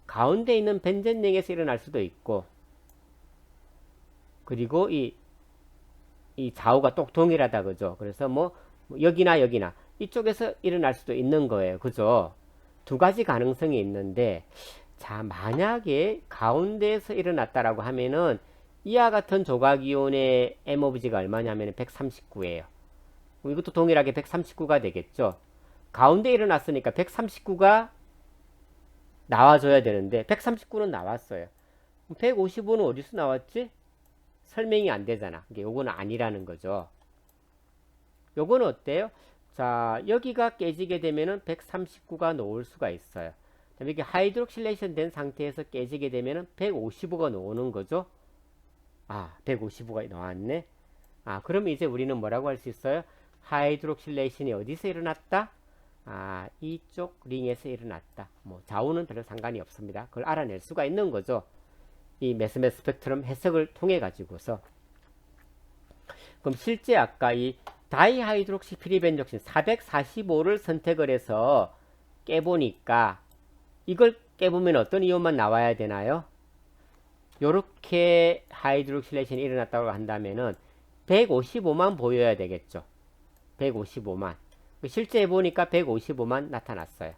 S1: 가운데 있는 벤젠링에서 일어날 수도 있고, 그리고 이 좌우가 똑 동일하다, 그죠? 그래서 여기나 여기나 이쪽에서 일어날 수도 있는 거예요, 그죠? 두 가지 가능성이 있는데, 자, 만약에 가운데에서 일어났다라고 하면은 이와 같은 조각이온의 M of G가 얼마냐면 139예요. 이것도 동일하게 139가 되겠죠. 가운데 일어났으니까 139가 나와줘야 되는데 139는 나왔어요. 155는 어디서 나왔지? 설명이 안 되잖아. 이게 요거는 아니라는 거죠. 요거는 어때요? 자, 여기가 깨지게 되면은 139가 나올 수가 있어요. 이게 하이드록실레이션 된 상태에서 깨지게 되면은 155가 나오는 거죠. 155가 나왔네. 그럼 이제 우리는 뭐라고 할 수 있어요? 하이드록실레이션이 어디서 일어났다? 이쪽 링에서 일어났다. 좌우는 별로 상관이 없습니다. 그걸 알아낼 수가 있는 거죠. 이 매스매스 스펙트럼 해석을 통해 가지고서. 그럼 실제 아까 이 다이하이드록시 피리벤족신 445를 선택을 해서 깨보니까 이걸 깨보면 어떤 이온만 나와야 되나요? 요렇게 하이드록실레이션이 일어났다고 한다면은 155만 보여야 되겠죠. 155만. 실제 해보니까 155만 나타났어요.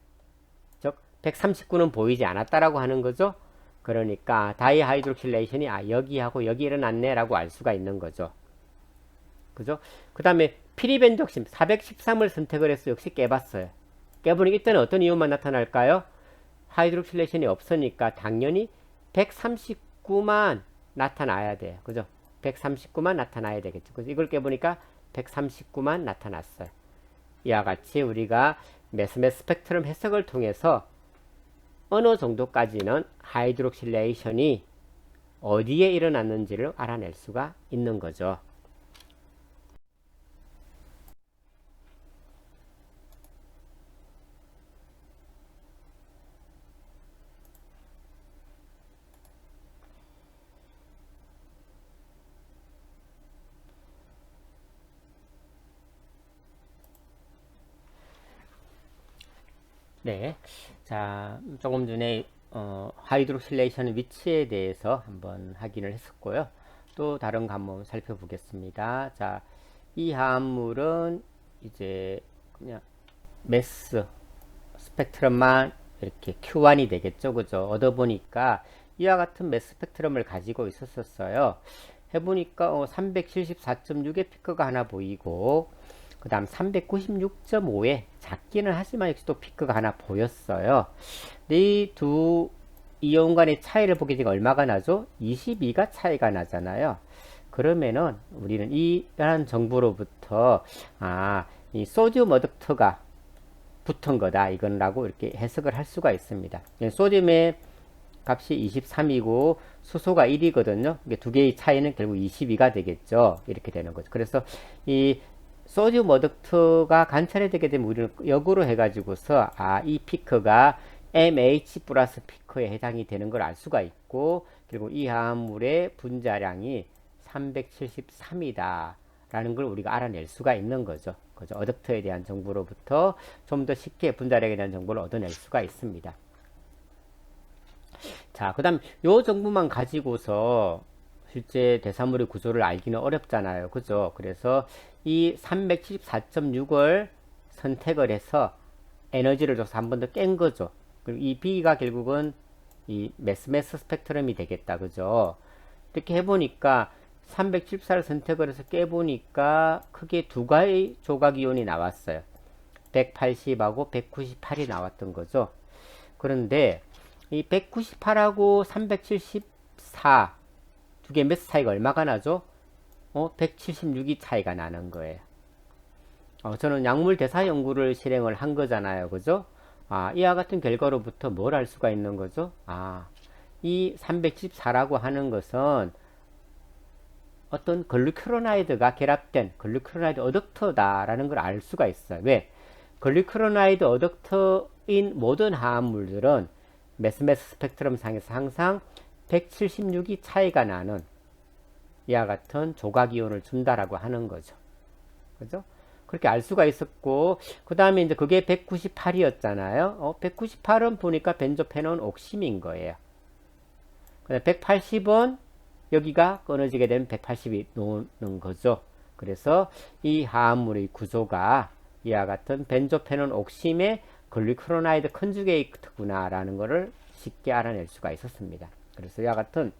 S1: 즉 139는 보이지 않았다라고 하는 거죠. 그러니까 다이하이드록실레이션이 여기하고 여기 일어났네 라고 알 수가 있는 거죠. 그죠? 그 다음에 피리벤족신 413을 선택을 해서 역시 깨봤어요. 깨보니 이때는 어떤 이온만 나타날까요? 하이드록실레이션이 없으니까 당연히 139만 나타나야 돼요. 그죠? 139만 나타나야 되겠죠. 그래서 이걸 깨보니까 139만 나타났어요. 이와 같이 우리가 매스매스 스펙트럼 해석을 통해서 어느 정도까지는 하이드록실레이션이 어디에 일어났는지를 알아낼 수가 있는 거죠. 네, 자, 조금 전에 하이드록실레이션 위치에 대해서 한번 확인을 했었고요. 또 다른 거 한번 살펴보겠습니다. 자, 이 함물은 이제 그냥 매스 스펙트럼만 이렇게 Q1이 되겠죠, 그죠? 얻어보니까 이와 같은 매스 스펙트럼을 가지고 있었어요. 해보니까 374.6의 피크가 하나 보이고, 그 다음 396.5에 작기는 하지만 역시 또 피크가 하나 보였어요. 이 두 이온 간의 차이를 보게 되면 얼마가 나죠? 22가 차이가 나잖아요. 그러면은 우리는 이러한 정보로부터 이 소듐 어댑터가 붙은 거다 이건라고 이렇게 해석을 할 수가 있습니다. 소듐의 값이 23이고 수소가 1이거든요. 두 개의 차이는 결국 22가 되겠죠. 이렇게 되는 거죠. 그래서 이 소듐 어댑터가 관찰이 되게 되면 우리는 역으로 해가지고서 이 피크가 MH 플러스 피크에 해당이 되는 걸 알 수가 있고, 그리고 이 화합물의 분자량이 373이다 라는 걸 우리가 알아낼 수가 있는 거죠. 그죠? 어댑터에 대한 정보로부터 좀 더 쉽게 분자량에 대한 정보를 얻어낼 수가 있습니다. 자, 그 다음 요 정보만 가지고서 실제 대사물의 구조를 알기는 어렵잖아요. 그죠? 그래서 이 374.6을 선택을 해서 에너지를 줘서 한 번 더 깬 거죠. 그리고 이 B가 결국은 이 매스매스 스펙트럼이 되겠다. 그죠? 이렇게 해보니까 374를 선택을 해서 깨보니까 크게 두 가지 조각이온이 나왔어요. 180하고 198이 나왔던 거죠. 그런데 이 198하고 374 두 개 매스 차이가 얼마가 나죠? 176이 차이가 나는 거예요. 저는 약물 대사 연구를 실행을 한 거잖아요. 그죠? 이와 같은 결과로부터 뭘 알 수가 있는 거죠? 이 374라고 하는 것은 어떤 글루크로나이드가 결합된 글루크로나이드 어댑터다라는 걸 알 수가 있어요. 왜? 글루크로나이드 어댑터인 모든 화합물들은 매스매스 스펙트럼 상에서 항상 176이 차이가 나는 이와 같은 조각이온을 준다라고 하는 거죠. 그죠? 그렇게 알 수가 있었고, 그 다음에 이제 그게 198이었잖아요. 198은 보니까 벤조페논 옥심인 거예요. 180은 여기가 끊어지게 되면 180이 노는 거죠. 그래서 이 화합물의 구조가 이와 같은 벤조페논 옥심의 글리크로나이드 컨주게이트구나 라는 것을 쉽게 알아낼 수가 있었습니다. 그래서 이와 같은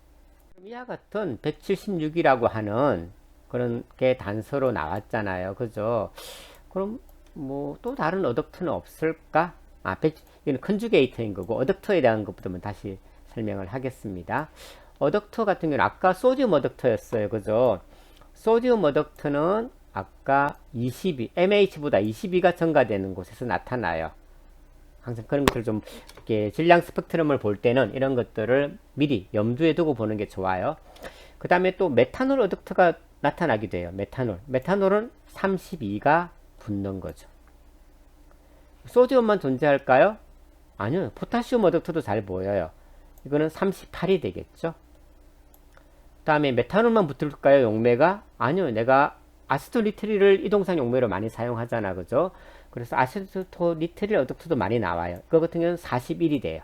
S1: 176이라고 하는 그런 게 단서로 나왔잖아요. 그죠? 그럼 뭐 또 다른 어덕트는 없을까? 이건 컨주게이트인 거고, 어덕트에 대한 것부터 다시 설명을 하겠습니다. 어덕트 같은 경우는 아까 소디움 어덕트였어요. 그죠? 소디움 어덕트는 아까 22, MH보다 22가 증가되는 곳에서 나타나요. 항상 그런 것들을 좀 이렇게 질량 스펙트럼을 볼 때는 이런 것들을 미리 염두에 두고 보는 게 좋아요. 그 다음에 또 메탄올 어덕트가 나타나기도 해요. 메탄올은 32가 붙는 거죠. 소디움만 존재할까요? 아니요. 포타시움 어덕트도 잘 보여요. 이거는 38이 되겠죠. 그 다음에 메탄올만 붙을까요? 용매가? 아니요. 내가 아세토니트릴을 이동상 용매로 많이 사용하잖아. 그죠? 그래서 아세토니트릴 어덕트도 많이 나와요. 그거 같은 경우는 41이 돼요.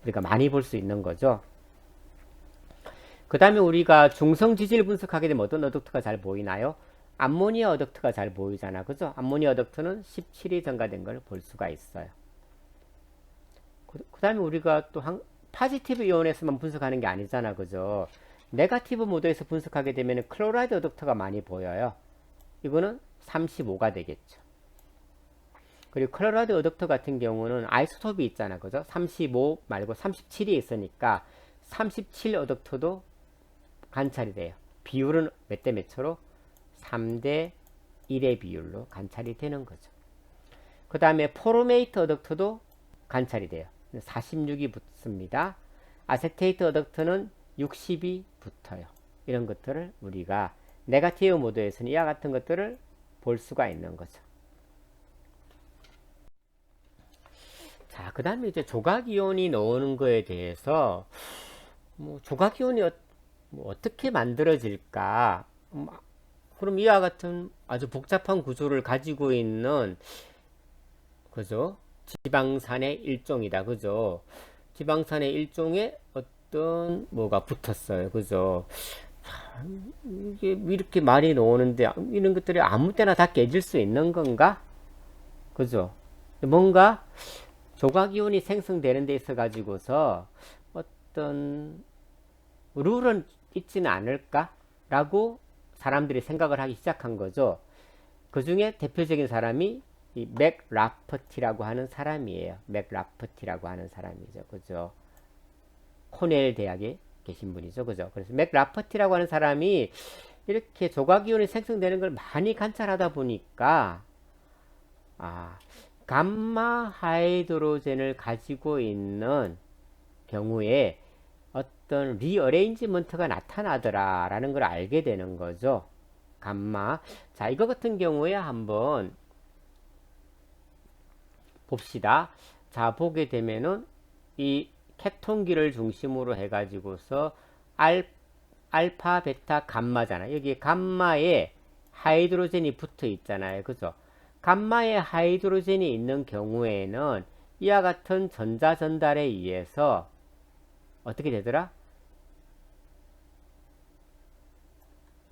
S1: 우리가 많이 볼 수 있는 거죠. 그 다음에 우리가 중성 지질 분석하게 되면 어떤 어덕트가 잘 보이나요? 암모니아 어덕트가 잘 보이잖아. 그죠? 암모니아 어덕트는 17이 증가된 걸 볼 수가 있어요. 그 다음에 우리가 또 파지티브 이온에서만 분석하는 게 아니잖아. 그죠? 네가티브 모드에서 분석하게 되면 클로라이드 어덕트가 많이 보여요. 이거는 35가 되겠죠. 그리고 클로라이드 어덕트 같은 경우는 아이소톱이 있잖아. 그죠? 35 말고 37이 있으니까 37 어덕트도 관찰이 돼요. 비율은 몇 대 몇으로? 3대 1의 비율로 관찰이 되는 거죠. 그 다음에 포르메이트 어덕트도 관찰이 돼요. 46이 붙습니다. 아세테이트 어덕트는 60이 붙어요. 이런 것들을 우리가 네가티브 모드에서는 이와 같은 것들을 볼 수가 있는 거죠. 자, 그 다음에 이제 조각이온이 나오는 거에 대해서 조각이온이 어떻게 만들어질까? 그럼 이와 같은 아주 복잡한 구조를 가지고 있는 그죠? 지방산의 일종이다. 그죠? 지방산의 일종에 어떤 뭐가 붙었어요. 그죠? 이게 이렇게 많이 나오는데 이런 것들이 아무 때나 다 깨질 수 있는 건가? 그죠? 뭔가 조각이온이 생성되는 데 있어 가지고서 어떤 룰은 있지는 않을까? 라고 사람들이 생각을 하기 시작한 거죠. 그 중에 대표적인 사람이 이 맥 라퍼티라고 하는 사람이에요. 맥 라퍼티라고 하는 사람이죠. 그죠? 코넬 대학에 계신 분이죠. 그죠? 그래서 맥 라퍼티라고 하는 사람이 이렇게 조각이온이 생성되는 걸 많이 관찰하다 보니까 감마 하이드로젠을 가지고 있는 경우에 어떤 리어레인지먼트가 나타나더라 라는 걸 알게 되는 거죠. 감마. 자, 이거 같은 경우에 한번 봅시다. 자, 보게 되면은 이 케톤기를 중심으로 해가지고서 알파, 베타, 감마잖아요. 여기 감마에 하이드로젠이 붙어 있잖아요. 그죠? 감마에 하이드로젠이 있는 경우에는 이와 같은 전자 전달에 의해서 어떻게 되더라?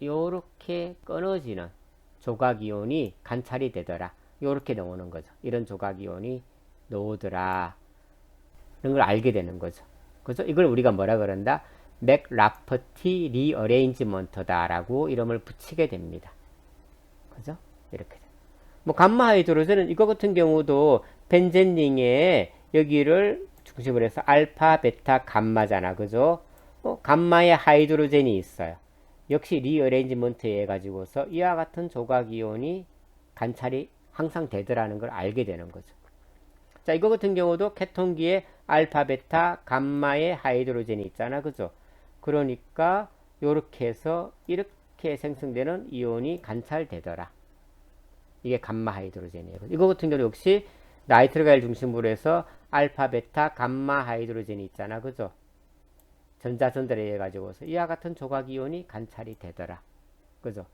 S1: 요렇게 끊어지는 조각이온이 관찰이 되더라. 요렇게 나오는 거죠. 이런 조각이온이 나오더라. 이런 걸 알게 되는 거죠. 그죠? 이걸 우리가 뭐라 그런다? 맥 라퍼티 리어레인지먼트다 라고 이름을 붙이게 됩니다. 그죠? 이렇게. 뭐 감마 하이드로젠은 이거 같은 경우도 벤젠링에 여기를 중심으로 해서 알파, 베타, 감마잖아. 그죠? 감마에 하이드로젠이 있어요. 역시 리어레인지먼트에 가지고서 이와 같은 조각이온이 관찰이 항상 되더라는 걸 알게 되는 거죠. 자, 이거 같은 경우도 케톤기에 알파, 베타, 감마에 하이드로젠이 있잖아. 그죠? 그러니까 요렇게 해서 이렇게 생성되는 이온이 관찰되더라. 이게 감마 하이드로젠이에요. 이거 같은 경우 역시 나이트르가일 중심으로 해서 알파, 베타, 감마 하이드로젠이 있잖아. 그죠? 전자 전달에 의해 가지고서 이와 같은 조각이온이 관찰이 되더라. 그죠?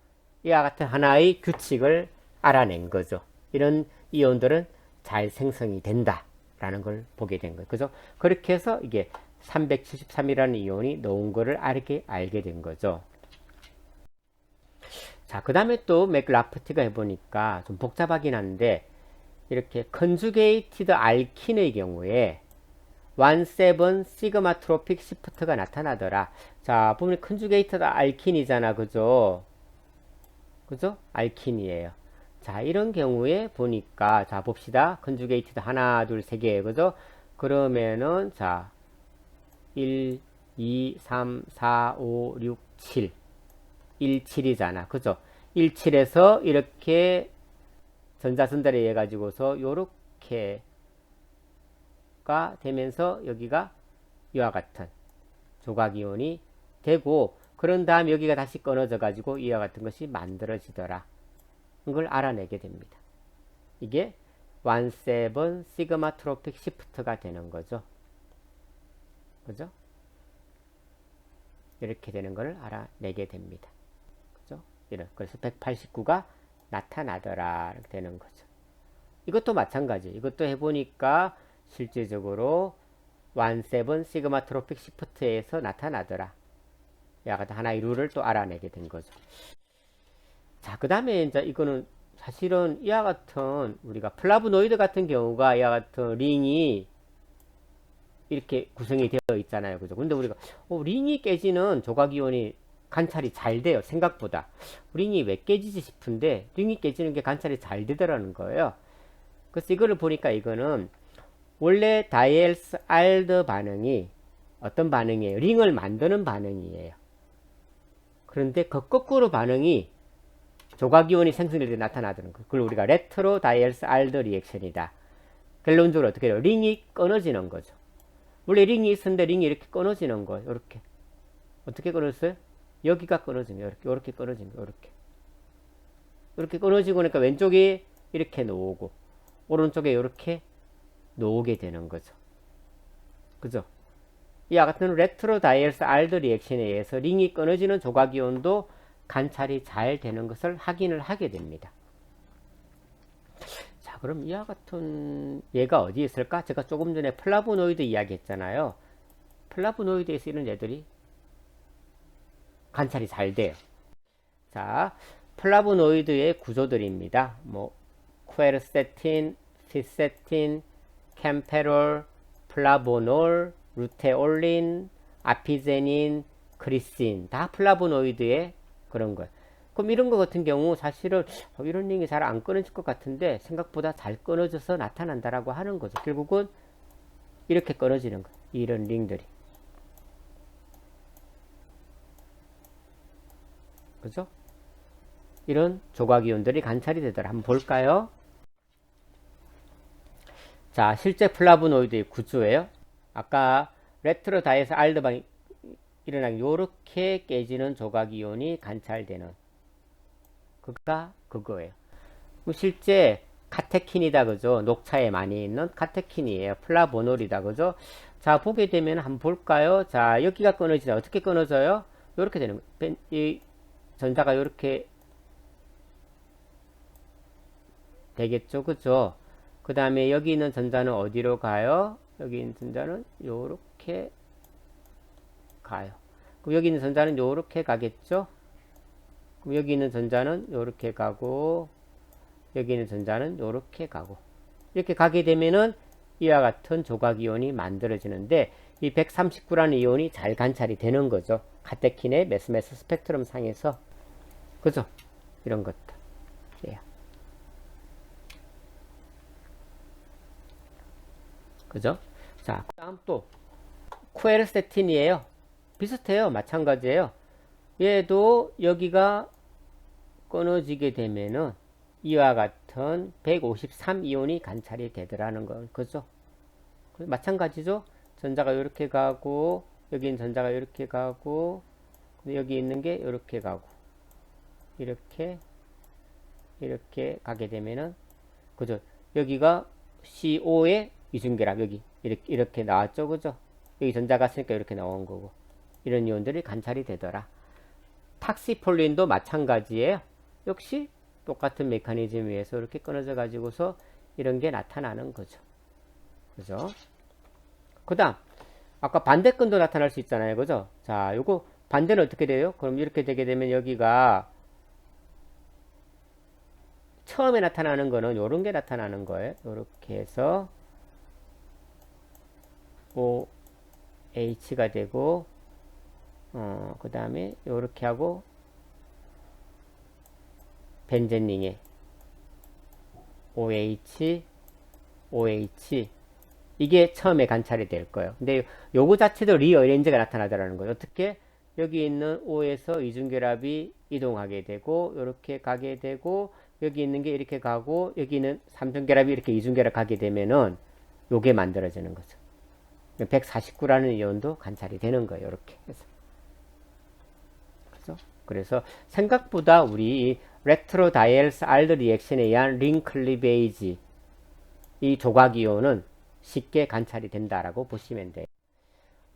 S1: 이와 같은 하나의 규칙을 알아낸 거죠. 이런 이온들은 잘 생성이 된다라는 걸 보게 된 거예요. 그죠? 그렇게 해서 이게 373이라는 이온이 나온 거를 알게 된 거죠. 자, 그 다음에 또 맥라프티가 해보니까 좀 복잡하긴 한데, 이렇게 컨주게이티드 알킨의 경우에 17 시그마 트로픽 시프트가 나타나더라. 자, 보면 컨주게이티드 알킨이잖아. 그죠? 그죠? 알킨이에요. 자, 이런 경우에 보니까, 자, 봅시다. 컨주게이티드 하나, 둘, 세 개. 그죠? 그러면은, 자, 1, 2, 3, 4, 5, 6, 7. 1, 7이잖아. 그죠? 1, 7에서 이렇게 전자선달에 의해 가지고서 요렇게가 되면서 여기가 이와 같은 조각이온이 되고, 그런 다음 여기가 다시 끊어져 가지고 이와 같은 것이 만들어지더라. 이걸 알아내게 됩니다. 이게 17 시그마 트로픽 시프트가 되는 거죠. 그죠? 이렇게 되는 걸 알아내게 됩니다. 그죠? 그래서 189가 나타나더라. 이렇게 되는 거죠. 이것도 마찬가지. 이것도 해보니까 실제적으로 17 시그마 트로픽 시프트에서 나타나더라. 약간 하나의 룰을 또 알아내게 된 거죠. 자, 그 다음에 이제 이거는 사실은 이와 같은 우리가 플라보노이드 같은 경우가 이와 같은 링이 이렇게 구성이 되어 있잖아요. 그죠? 근데 우리가 링이 깨지는 조각이온이 관찰이 잘 돼요. 생각보다. 링이 왜 깨지지 싶은데 링이 깨지는 게 관찰이 잘 되더라는 거예요. 그래서 이거를 보니까 이거는 원래 다이엘스 알드 반응이 어떤 반응이에요? 링을 만드는 반응이에요. 그런데 그 거꾸로 반응이 조각이온이 생성될 때 나타나는 거. 그걸 우리가 레트로 다이엘스 알드 리액션이다. 결론적으로 어떻게 해요? 링이 끊어지는 거죠. 원래 링이 있었는데 링이 이렇게 끊어지는 거예요. 이렇게. 어떻게 끊어졌어요? 여기가 끊어지면 이렇게 끊어지면 이렇게 끊어지고 그러니까 왼쪽이 이렇게 놓오고 오른쪽에 이렇게 놓오게 되는 거죠. 그죠? 이와 같은 레트로 다이엘스 알드 리액션에 의해서 링이 끊어지는 조각이온도 관찰이 잘 되는 것을 확인을 하게 됩니다. 자, 그럼 이와 같은 얘가 어디에 있을까? 제가 조금 전에 플라보노이드 이야기 했잖아요. 플라보노이드에서 이런 애들이 관찰이 잘 돼요. 자, 플라보노이드의 구조들입니다. 쿠에르세틴, 피세틴, 캠페롤, 플라보놀, 루테올린, 아피제닌, 그리신 다 플라보노이드의 그런 거예요. 그럼 이런 거 같은 경우 사실은 이런 링이 잘 안 끊어질 것 같은데 생각보다 잘 끊어져서 나타난다라고 하는 거죠. 결국은 이렇게 끊어지는 거예요. 이런 링들이. 그죠? 이런 조각이온들이 관찰이 되더라. 한번 볼까요? 자, 실제 플라보노이드의 구조예요. 아까 레트로 다이에서 알드방이 일어나기 요렇게 깨지는 조각이온이 관찰되는 그거예요. 실제 카테킨이다. 그죠? 녹차에 많이 있는 카테킨이에요. 플라보놀이다. 그죠? 자, 보게 되면 한번 볼까요? 자, 여기가 끊어지다. 어떻게 끊어져요? 요렇게 되는 거예요. 이 전자가 요렇게 되겠죠. 그죠? 그 다음에 여기 있는 전자는 어디로 가요? 여기 있는 전자는 요렇게 가요. 그럼 여기 있는 전자는 요렇게 가겠죠? 그럼 여기 있는 전자는 요렇게 가고, 여기 있는 전자는 요렇게 가고. 이렇게 가게 되면은 이와 같은 조각이온이 만들어지는데, 이 139라는 이온이 잘 관찰이 되는 거죠. 카테킨의 메스메스 스펙트럼 상에서. 그죠? 이런 것들. 예. 그죠? 자, 그 다음 또, 쿠에르세틴이에요. 비슷해요. 마찬가지예요. 얘도 여기가 끊어지게 되면은 이와 같은 153이온이 관찰이 되더라는 건 그죠? 마찬가지죠? 전자가 이렇게 가고, 여기 있는 전자가 이렇게 가고, 여기 있는 게 이렇게 가고, 이렇게 가게 되면은, 그죠? 여기가 CO의 이중결합, 여기, 이렇게 나왔죠? 그죠? 여기 전자가 있으니까 이렇게 나온 거고, 이런 이온들이 관찰이 되더라. 탁시폴린도 마찬가지예요. 역시 똑같은 메커니즘에 의해서 이렇게 끊어져 가지고서 이런 게 나타나는 거죠. 그죠? 그 다음, 아까 반대끈도 나타날 수 있잖아요. 그죠? 자, 요거 반대는 어떻게 돼요? 그럼 이렇게 되게 되면 여기가 처음에 나타나는 거는 요런 게 나타나는 거예요. 요렇게 해서 OH가 되고, 그 다음에 요렇게 하고, 벤젠링에 OH, OH, 이게 처음에 관찰이 될 거예요. 근데 요거 자체도 리어레인지가 나타나더라는 거예요. 어떻게? 여기 있는 O에서 이중결합이 이동하게 되고 이렇게 가게 되고 여기 있는 게 이렇게 가고 여기 있는 삼중결합이 이렇게 이중결합 가게 되면은 요게 만들어지는 거죠. 149라는 이온도 관찰이 되는 거예요. 이렇게 해서. 그죠? 그래서 생각보다 우리 레트로 다이엘스 알드 리액션에 의한 링 클리베이지 이 조각이온은 쉽게 관찰이 된다라고 보시면 돼요.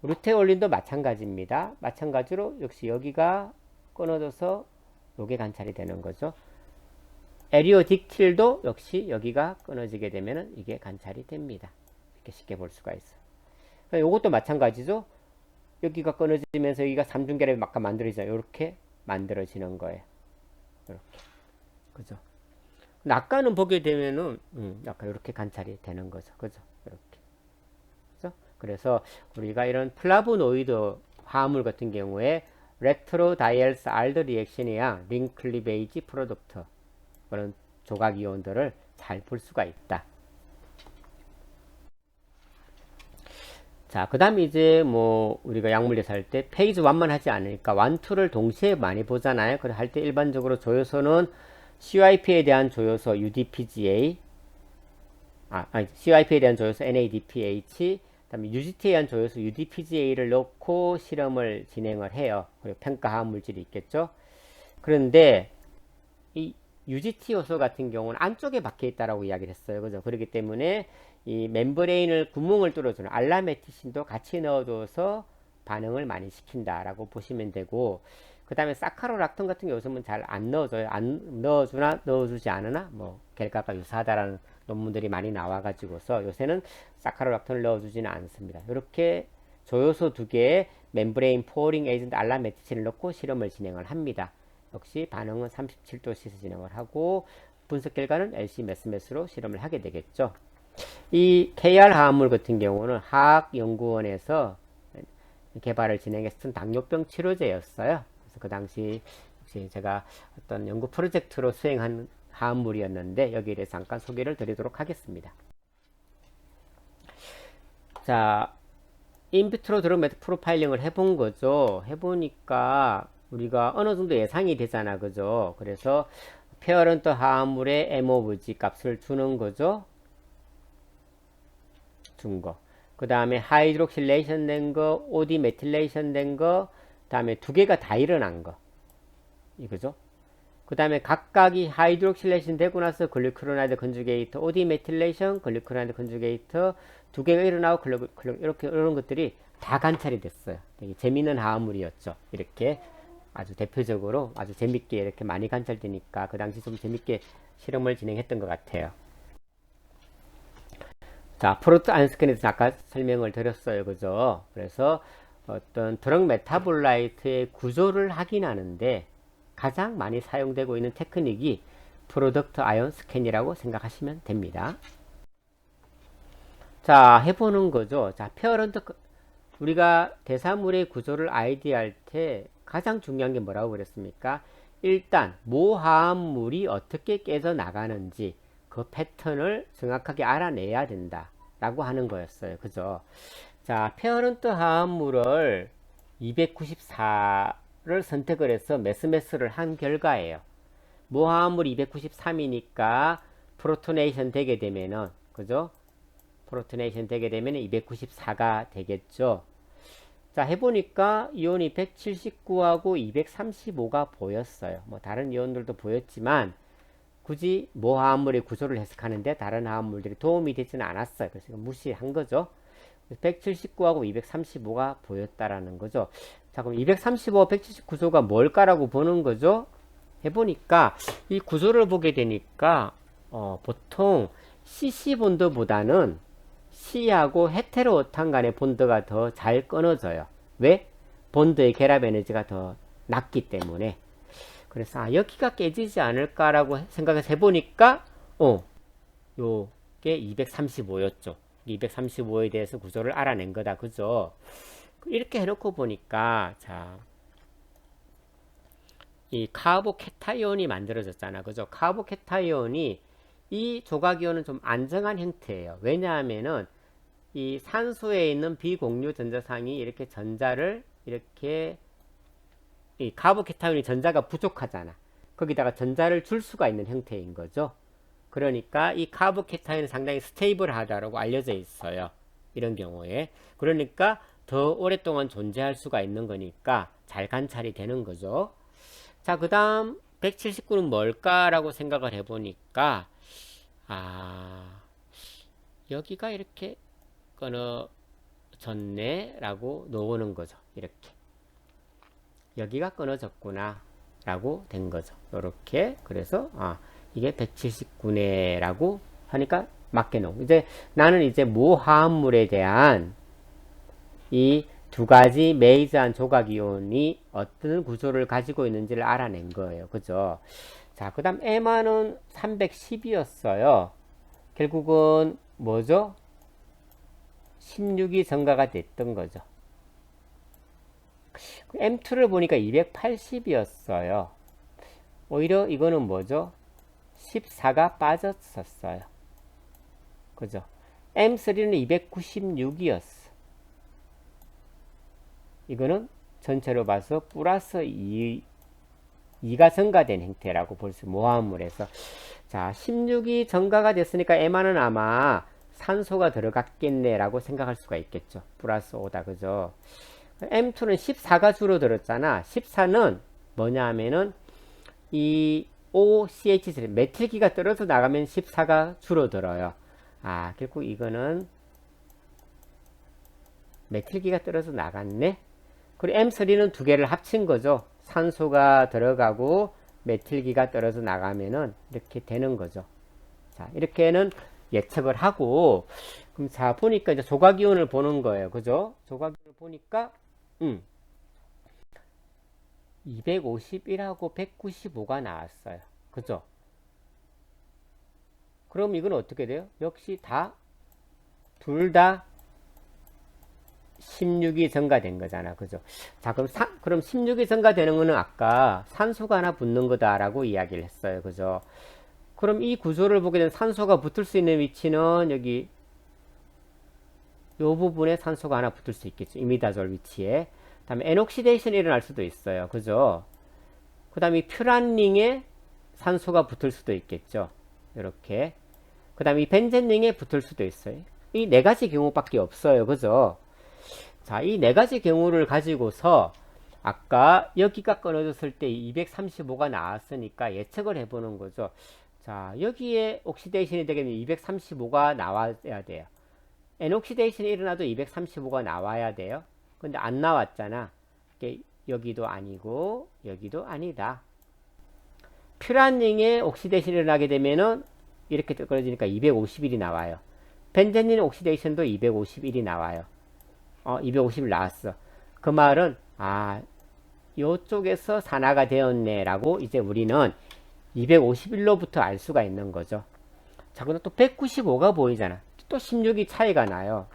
S1: 루테올린도 마찬가지입니다. 마찬가지로 역시 여기가 끊어져서 요게 관찰이 되는 거죠. 에리오딕틸도 역시 여기가 끊어지게 되면 이게 관찰이 됩니다. 이렇게 쉽게 볼 수가 있어요. 요것도 마찬가지죠. 여기가 끊어지면서 여기가 삼중결합이 막 만들어지잖아요. 이렇게 만들어지는 거예요. 이렇게. 그죠? 아까는 보게 되면은, 약간 이렇게 관찰이 되는 거죠. 그죠? 이렇게. 그죠? 그래서 우리가 이런 플라보노이드 화합물 같은 경우에 레트로 다이엘스 알드 리액션이야 링 클리베이지 프로덕트 그런 조각 이온들을 잘 볼 수가 있다. 자, 그 다음에 이제 뭐 우리가 약물에서 할 때 페이지 1만 하지 않으니까 1, 2를 동시에 많이 보잖아요. 그래서 할 때 일반적으로 조효소는 CYP에 대한 조효소 UDPGA, CYP에 대한 조효소 NADPH, 그다음에 UGT에 대한 조효소 UDPGA를 넣고 실험을 진행을 해요. 그리고 평가한 물질이 있겠죠. 그런데 이 UGT 요소 같은 경우는 안쪽에 박혀 있다라고 이야기를 했어요. 그죠? 그렇기 때문에 이 멤브레인을 구멍을 뚫어주는 알라메티신도 같이 넣어줘서 반응을 많이 시킨다라고 보시면 되고, 그 다음에 사카로락톤 같은 요소는 잘 안 넣어줘요. 안 넣어주나 넣어주지 않으나 뭐 결과가 유사하다라는 논문들이 많이 나와가지고서 요새는 사카로락톤을 넣어주지는 않습니다. 이렇게 조효소 두 개에 멤브레인 포어링 에이전트 알라메티신을 넣고 실험을 진행을 합니다. 역시 반응은 37도씨에서 진행을 하고 분석 결과는 LC 메스메스로 실험을 하게 되겠죠. 이 KR 화합물 같은 경우는 화학연구원에서 개발을 진행했던 당뇨병 치료제였어요. 그래서 그 당시 혹시 제가 어떤 연구 프로젝트로 수행한 화합물이었는데 여기에 대해서 잠깐 소개를 드리도록 하겠습니다. 자, 인비트로 드럭 메타 프로파일링을 해본 거죠. 해보니까 우리가 어느 정도 예상이 되잖아, 그죠? 그래서 페어런트 화합물의 MOVG 값을 주는 거죠. 준 거. 그 다음에 하이드록실레이션 된 거, OD 메틸레이션 된 거, 다음에 두 개가 다 일어난 거. 이거죠. 그 다음에 각각이 하이드록실레이션 되고 나서 글리크로나이드 컨주게이터, OD 메틸레이션, 글리크로나이드 컨주게이터 두 개가 일어나고 이렇게 이런 것들이 다 관찰이 됐어요. 되게 재미있는 화합물이었죠. 이렇게 아주 대표적으로 아주 재밌게 이렇게 많이 관찰되니까 그 당시 좀 재밌게 실험을 진행했던 것 같아요. 자, 프로트 안스캔에서 아까 설명을 드렸어요. 그죠? 그래서 어떤 드럭 메타볼라이트의 구조를 확인하는데 가장 많이 사용되고 있는 테크닉이 프로덕트 아이온 스캔이라고 생각하시면 됩니다. 자, 해보는 거죠. 자, 페어런트, 우리가 대사물의 구조를 아이디어할 때 가장 중요한 게 뭐라고 그랬습니까? 일단, 모화합물이 어떻게 깨져 나가는지 그 패턴을 정확하게 알아내야 된다 라고 하는 거였어요. 그죠? 자, 페어런트 화합물을 294를 선택을 해서 메스메스를 한 결과예요. 모화합물 293이니까 프로토네이션 되게 되면은, 그죠? 프로토네이션 되게 되면 294가 되겠죠. 자, 해보니까 이온이 179하고 235가 보였어요. 뭐 다른 이온들도 보였지만 굳이 모화합물의 구조를 해석하는데 다른 화합물들이 도움이 되지는 않았어요. 그래서 무시한 거죠. 179하고 235가 보였다라는 거죠. 자, 그럼 235, 179조가 뭘까라고 보는 거죠. 해보니까 이 구조를 보게 되니까 보통 CC 본드보다는 C하고 헤테로탄 간의 본드가 더 잘 끊어져요. 왜? 본드의 결합 에너지가 더 낮기 때문에. 그래서 여기가 깨지지 않을까라고 생각해서 해보니까 요게 235였죠. 235에 대해서 구조를 알아낸 거다. 그죠? 이렇게 해놓고 보니까 자, 이 카보캐타이온이 만들어졌잖아. 그죠? 카보캐타이온이 이 조각이온은 좀 안정한 형태예요. 왜냐하면은 이 산소에 있는 비공유 전자상이 이렇게 전자를 이렇게 이 카보캐타이온이 전자가 부족하잖아. 거기다가 전자를 줄 수가 있는 형태인 거죠. 그러니까 이 카보캐타이온은 상당히 스테이블하다고 알려져 있어요. 이런 경우에. 그러니까 더 오랫동안 존재할 수가 있는 거니까 잘 관찰이 되는 거죠. 자, 그 다음 179는 뭘까라고 생각을 해보니까 여기가 이렇게 끊어졌네 라고 놓는 거죠. 이렇게 여기가 끊어졌구나 라고 된 거죠. 이렇게. 그래서 이게 179네 라고 하니까 맞게 놓고, 이제 나는 이제 모화합물에 대한 이 두 가지 메이저한 조각이온이 어떤 구조를 가지고 있는지를 알아낸 거예요. 그죠? 자, 그 다음 M화는 310이었어요. 결국은 뭐죠? 16이 증가가 됐던 거죠. M2를 보니까 280이었어요. 오히려 이거는 뭐죠? 14가 빠졌었어요. 그죠? M3는 296이었어. 이거는 전체로 봐서 플러스 2가 증가된 형태라고 볼 수, 모화합물에서. 자, 16이 증가가 됐으니까 M화는 아마 산소가 들어갔겠네 라고 생각할 수가 있겠죠. 플러스 5다. 그죠? M2는 14가 줄어들었잖아. 14는 뭐냐 하면은 이 OCH3 메틸기가 떨어져 나가면 14가 줄어들어요. 결국 이거는 메틸기가 떨어져 나갔네. 그리고 M3는 두 개를 합친 거죠. 산소가 들어가고 메틸기가 떨어져 나가면은 이렇게 되는 거죠. 자, 이렇게는 예측을 하고, 그럼 자, 보니까 이제 조각이온을 보는 거예요. 그죠? 조각이온을 보니까 251하고 195가 나왔어요. 그죠? 그럼 이건 어떻게 돼요? 역시 둘 다 16이 증가된 거잖아. 그죠? 자, 그럼 16이 증가되는 거는 아까 산소가 하나 붙는 거다라고 이야기를 했어요. 그죠? 그럼 이 구조를 보게 되면 산소가 붙을 수 있는 위치는 여기 요 부분에 산소가 하나 붙을 수 있겠죠. 이미다졸 위치에. 다음에 에녹시데이션이 일어날 수도 있어요. 그죠? 그 다음에 이 퓨란링에 산소가 붙을 수도 있겠죠. 이렇게. 그 다음에 이 벤젠링에 붙을 수도 있어요. 이 네 가지 경우밖에 없어요. 그죠? 자, 이 네 가지 경우를 가지고서 아까 여기가 끊어졌을 때 235가 나왔으니까 예측을 해보는 거죠. 자, 여기에 옥시데이션이 되려면 235가 나와야 돼요. 엔옥시데이션이 일어나도 235가 나와야 돼요. 근데 안 나왔잖아. 여기도 아니고 여기도 아니다. 퓨란링에 옥시데이션이 일어나게 되면은 이렇게 떨어지니까 251이 나와요. 벤젠린 옥시데이션도 251이 나와요. 251 나왔어. 그 말은 요쪽에서 산화가 되었네 라고 이제 우리는 251로부터 알 수가 있는 거죠. 자, 그럼 또 195가 보이잖아. 또 16이 차이가 나요.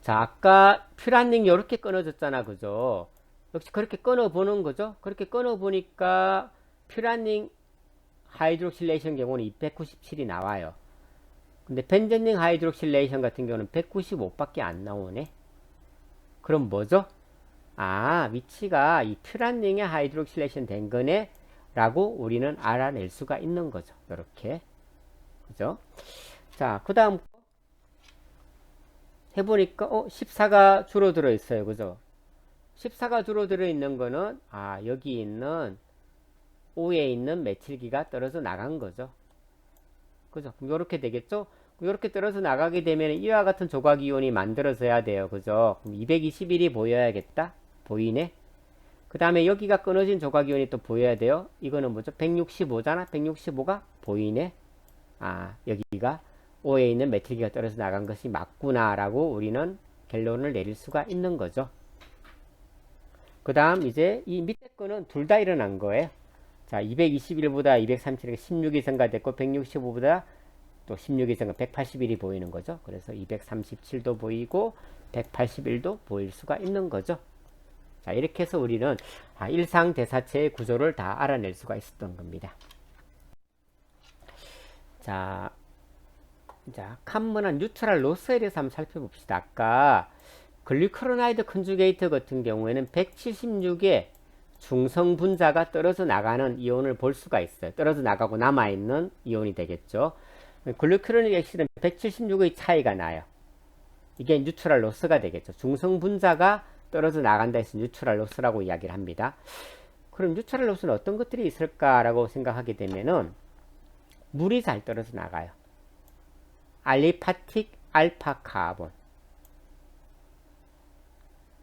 S1: 자, 아까 퓨란링 이렇게 끊어졌잖아. 그죠? 역시 그렇게 끊어보는 거죠. 그렇게 끊어보니까 퓨란링 하이드록실레이션 경우는 297이 나와요. 근데 벤젠링 하이드록실레이션 같은 경우는 195밖에 안 나오네. 그럼 뭐죠? 위치가 이 퓨란링에 하이드록실레이션 된 거네 라고 우리는 알아낼 수가 있는 거죠. 이렇게. 그죠? 자, 그 다음 해보니까 14가 줄어들어 있어요. 그죠? 14가 줄어들어 있는 거는 여기 있는 O에 있는 메틸기가 떨어져 나간 거죠. 그죠? 그럼 이렇게 되겠죠? 이렇게 떨어져 나가게 되면 이와 같은 조각이온이 만들어져야 돼요. 그죠? 그럼 221이 보여야겠다? 보이네? 그 다음에 여기가 끊어진 조각이온이 또 보여야 돼요. 이거는 뭐죠? 165잖아. 165가 보이네. 아, 여기가 O에 있는 메틸기가 떨어져 나간 것이 맞구나라고 우리는 결론을 내릴 수가 있는 거죠. 그 다음 이제 이 밑에 거는 둘 다 일어난 거예요. 자, 221보다 237이 16이 증가됐고 165보다 또 16이 증가 181이 보이는 거죠. 그래서 237도 보이고 181도 보일 수가 있는 거죠. 자, 이렇게 해서 우리는 일상대사체의 구조를 다 알아낼 수가 있었던 겁니다. 자, 칸문한 뉴트럴 로스에 대해서 한번 살펴봅시다. 아까 글리커로나이드 컨주게이트 같은 경우에는 176의 중성 분자가 떨어져 나가는 이온을 볼 수가 있어요. 떨어져 나가고 남아있는 이온이 되겠죠. 글리커로닉 액시드는 176의 차이가 나요. 이게 뉴트럴 로스가 되겠죠. 중성 분자가 떨어져 나간다 해서 뉴트럴 로스라고 이야기를 합니다. 그럼 뉴트럴 로스는 어떤 것들이 있을까라고 생각하게 되면은 물이 잘 떨어져 나가요. 알리파틱 알파 카본.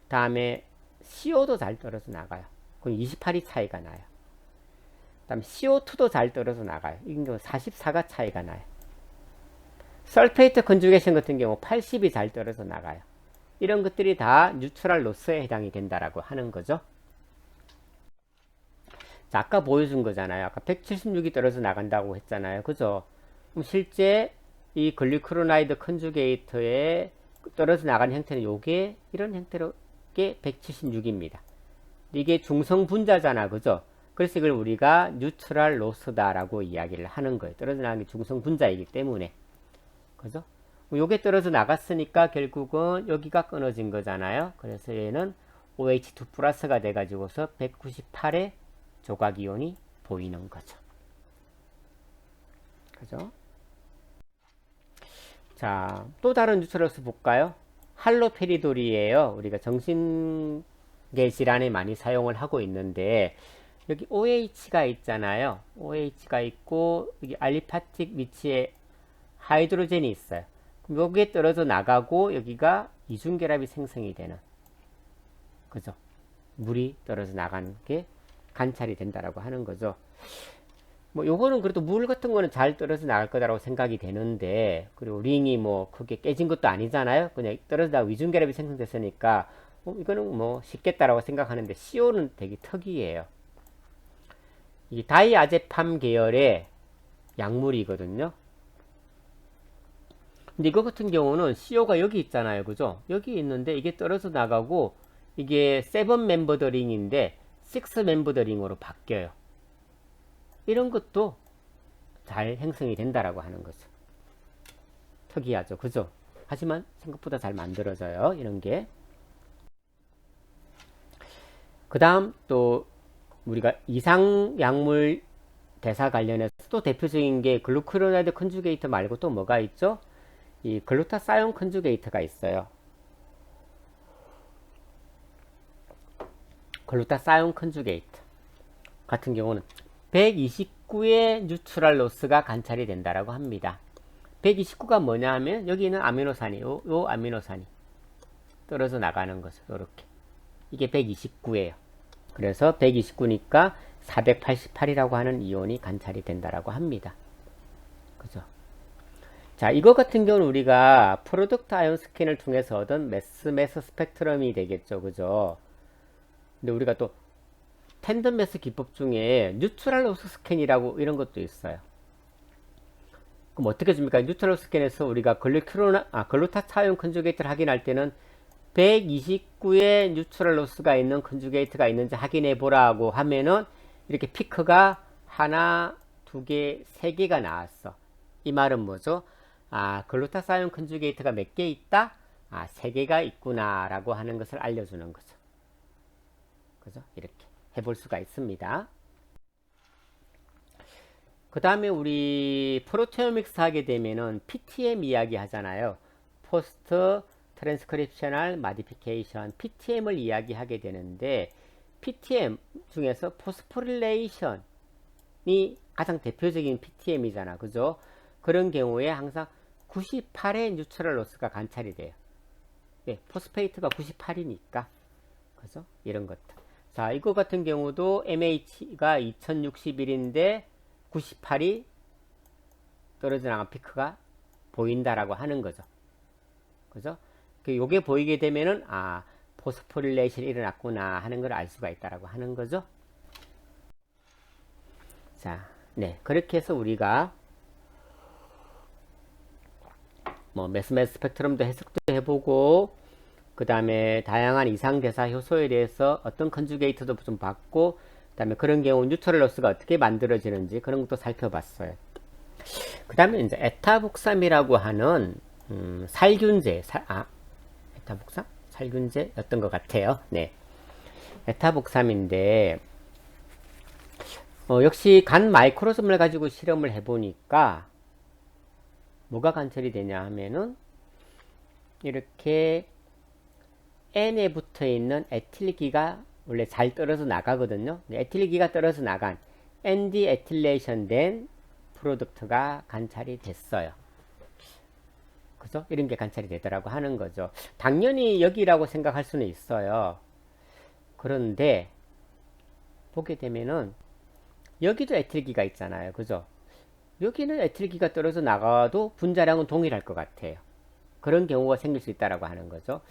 S1: 다음에 CO도 잘 떨어져 나가요. 그럼 28이 차이가 나요. 다음 CO2도 잘 떨어져 나가요. 이런 경우 44가 차이가 나요. 설페이트 컨주게이션 같은 경우 80이 잘 떨어져 나가요. 이런 것들이 다 뉴트럴 로스에 해당이 된다라고 하는 거죠. 자, 아까 보여준 거잖아요. 아까 176이 떨어져 나간다고 했잖아요. 그죠? 그럼 실제 이 글리크로나이드 컨주게이트에 떨어져 나가는 형태는 요게 이런 형태로 게 176입니다. 이게 중성 분자잖아. 그죠? 그래서 이걸 우리가 뉴트럴 로스다라고 이야기를 하는 거예요. 떨어져 나가는 게 중성 분자이기 때문에. 그죠? 요게 떨어져 나갔으니까 결국은 여기가 끊어진 거잖아요. 그래서 얘는 OH2 플러스가 돼가지고서 198의 조각이온이 보이는 거죠. 그죠? 자, 또 다른 뉴트럴로스 볼까요? 할로페리돌이에요. 우리가 정신계 질환에 많이 사용을 하고 있는데 여기 OH가 있잖아요. OH가 있고 여기 알리파틱 위치에 하이드로젠이 있어요. 그럼 여기에 떨어져 나가고 여기가 이중결합이 생성이 되는, 그죠? 물이 떨어져 나가는 게 관찰이 된다라고 하는 거죠. 뭐 요거는 그래도 물 같은 거는 잘 떨어져 나갈 거다라고 생각이 되는데, 그리고 링이 뭐 크게 깨진 것도 아니잖아요. 그냥 떨어져 나가 위중결합이 생성됐으니까 이거는 뭐 쉽겠다라고 생각하는데 CO는 되게 특이해요. 이 다이아제팜 계열의 약물이거든요. 근데 이거 같은 경우는 CO가 여기 있잖아요. 그죠? 여기 있는데 이게 떨어져 나가고 이게 7 멤버드 링인데 6 멤버드 링으로 바뀌어요. 이런 것도 잘 형성이 된다라고 하는 거죠. 특이하죠. 그죠? 하지만 생각보다 잘 만들어져요. 이런 게. 그 다음 또 우리가 이상약물 대사 관련해서 또 대표적인 게 글루코로나이드 컨주게이트 말고 또 뭐가 있죠? 이 글루타사용 컨주게이트가 있어요. 글루타사용 컨주게이트 같은 경우는 129의 뉴트럴 로스가 관찰이 된다라고 합니다. 129가 뭐냐 하면 여기 있는 아미노산이 요 아미노산이 떨어져 나가는 거죠. 요렇게. 이게 129예요. 그래서 129니까 488이라고 하는 이온이 관찰이 된다라고 합니다. 그죠? 자, 이거 같은 경우는 우리가 프로덕트 아이온 스캔을 통해서 얻은 매스 스펙트럼이 되겠죠. 그죠? 근데 우리가 또 텐덤 매스 기법 중에 뉴트럴 로스 스캔이라고 이런 것도 있어요. 그럼 어떻게 줍니까? 뉴트럴 로스 스캔에서 우리가 글루타차이온 컨주게이트를 확인할 때는 129의 뉴트럴 로스가 있는 컨주게이트가 있는지 확인해 보라고 하면은 이렇게 피크가 하나, 두 개, 세 개가 나왔어. 이 말은 뭐죠? 글루타사이온 컨주게이트가 몇 개 있다? 세 개가 있구나 라고 하는 것을 알려주는 거죠. 그죠? 이렇게 해볼 수가 있습니다. 그 다음에 우리 프로테오믹스 하게 되면은 PTM 이야기 하잖아요. 포스트 트랜스크립셔널 마디피케이션, PTM을 이야기하게 되는데, PTM 중에서 포스포릴레이션이 가장 대표적인 PTM이잖아. 그죠? 그런 경우에 항상 98의 뉴트럴 로스가 관찰이 돼요. 네, 포스페이트가 98이니까. 그죠? 이런 것들. 자, 이거 같은 경우도 MH가 2061인데 98이 떨어져 나간 피크가 보인다라고 하는 거죠. 그죠? 요게 보이게 되면은, 아, 포스포릴레이션이 일어났구나 하는 걸 알 수가 있다라고 하는 거죠. 자, 네. 그렇게 해서 우리가 뭐 매스매스 스펙트럼도 해석도 해보고, 그 다음에 다양한 이상대사 효소에 대해서 어떤 컨주게이트도 좀 봤고, 그 다음에 그런 경우 뉴트럴 로스가 어떻게 만들어지는지 그런 것도 살펴봤어요. 그 다음에 이제 에타복삼이라고 하는 살균제, 에타복삼? 살균제였던 것 같아요. 네. 에타복삼인데, 역시 간 마이크로솜을 가지고 실험을 해보니까 뭐가 관찰이 되냐 하면은 이렇게 N에 붙어 있는 에틸기가 원래 잘 떨어져 나가거든요. 에틸기가 떨어져 나간 ND 에틸레이션 된 프로덕트가 관찰이 됐어요. 그죠? 이런 게 관찰이 되더라고 하는 거죠. 당연히 여기라고 생각할 수는 있어요. 그런데 보게 되면은 여기도 에틸기가 있잖아요. 그죠? 여기는 에틸기가 떨어져 나가도 분자량은 동일할 것 같아요. 그런 경우가 생길 수 있다라고 하는 거죠.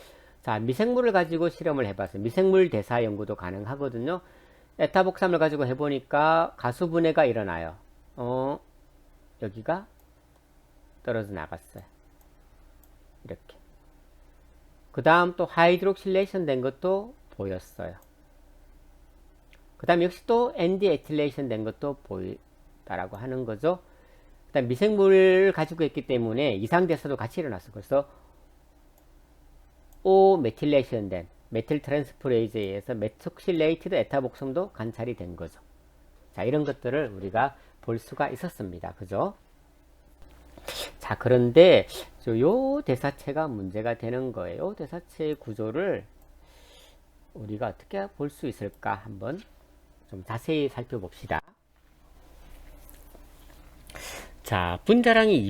S1: 자, 미생물을 가지고 실험을 해봤어요. 미생물 대사 연구도 가능하거든요. 에타복삼을 가지고 해보니까 가수분해가 일어나요. 여기가 떨어져 나갔어요. 이렇게. 그 다음 또 하이드록실레이션 된 것도 보였어요. 그 다음 역시 또 ND 에틸레이션 된 것도 보였다라고 하는 거죠. 그 다음 미생물을 가지고 있기 때문에 이상대사도 같이 일어났어요. 그래서 O 메틸레이션 된 메틸 트랜스포레이즈에 의해서 메톡실레이티드 에타복솜도 관찰이 된 거죠. 자, 이런 것들을 우리가 볼 수가 있었습니다. 그죠? 자, 그런데 요 대사체가 문제가 되는 거예요. 대사체의 구조를 우리가 어떻게 볼 수 있을까 한번 좀 자세히 살펴봅시다. 자, 분자량이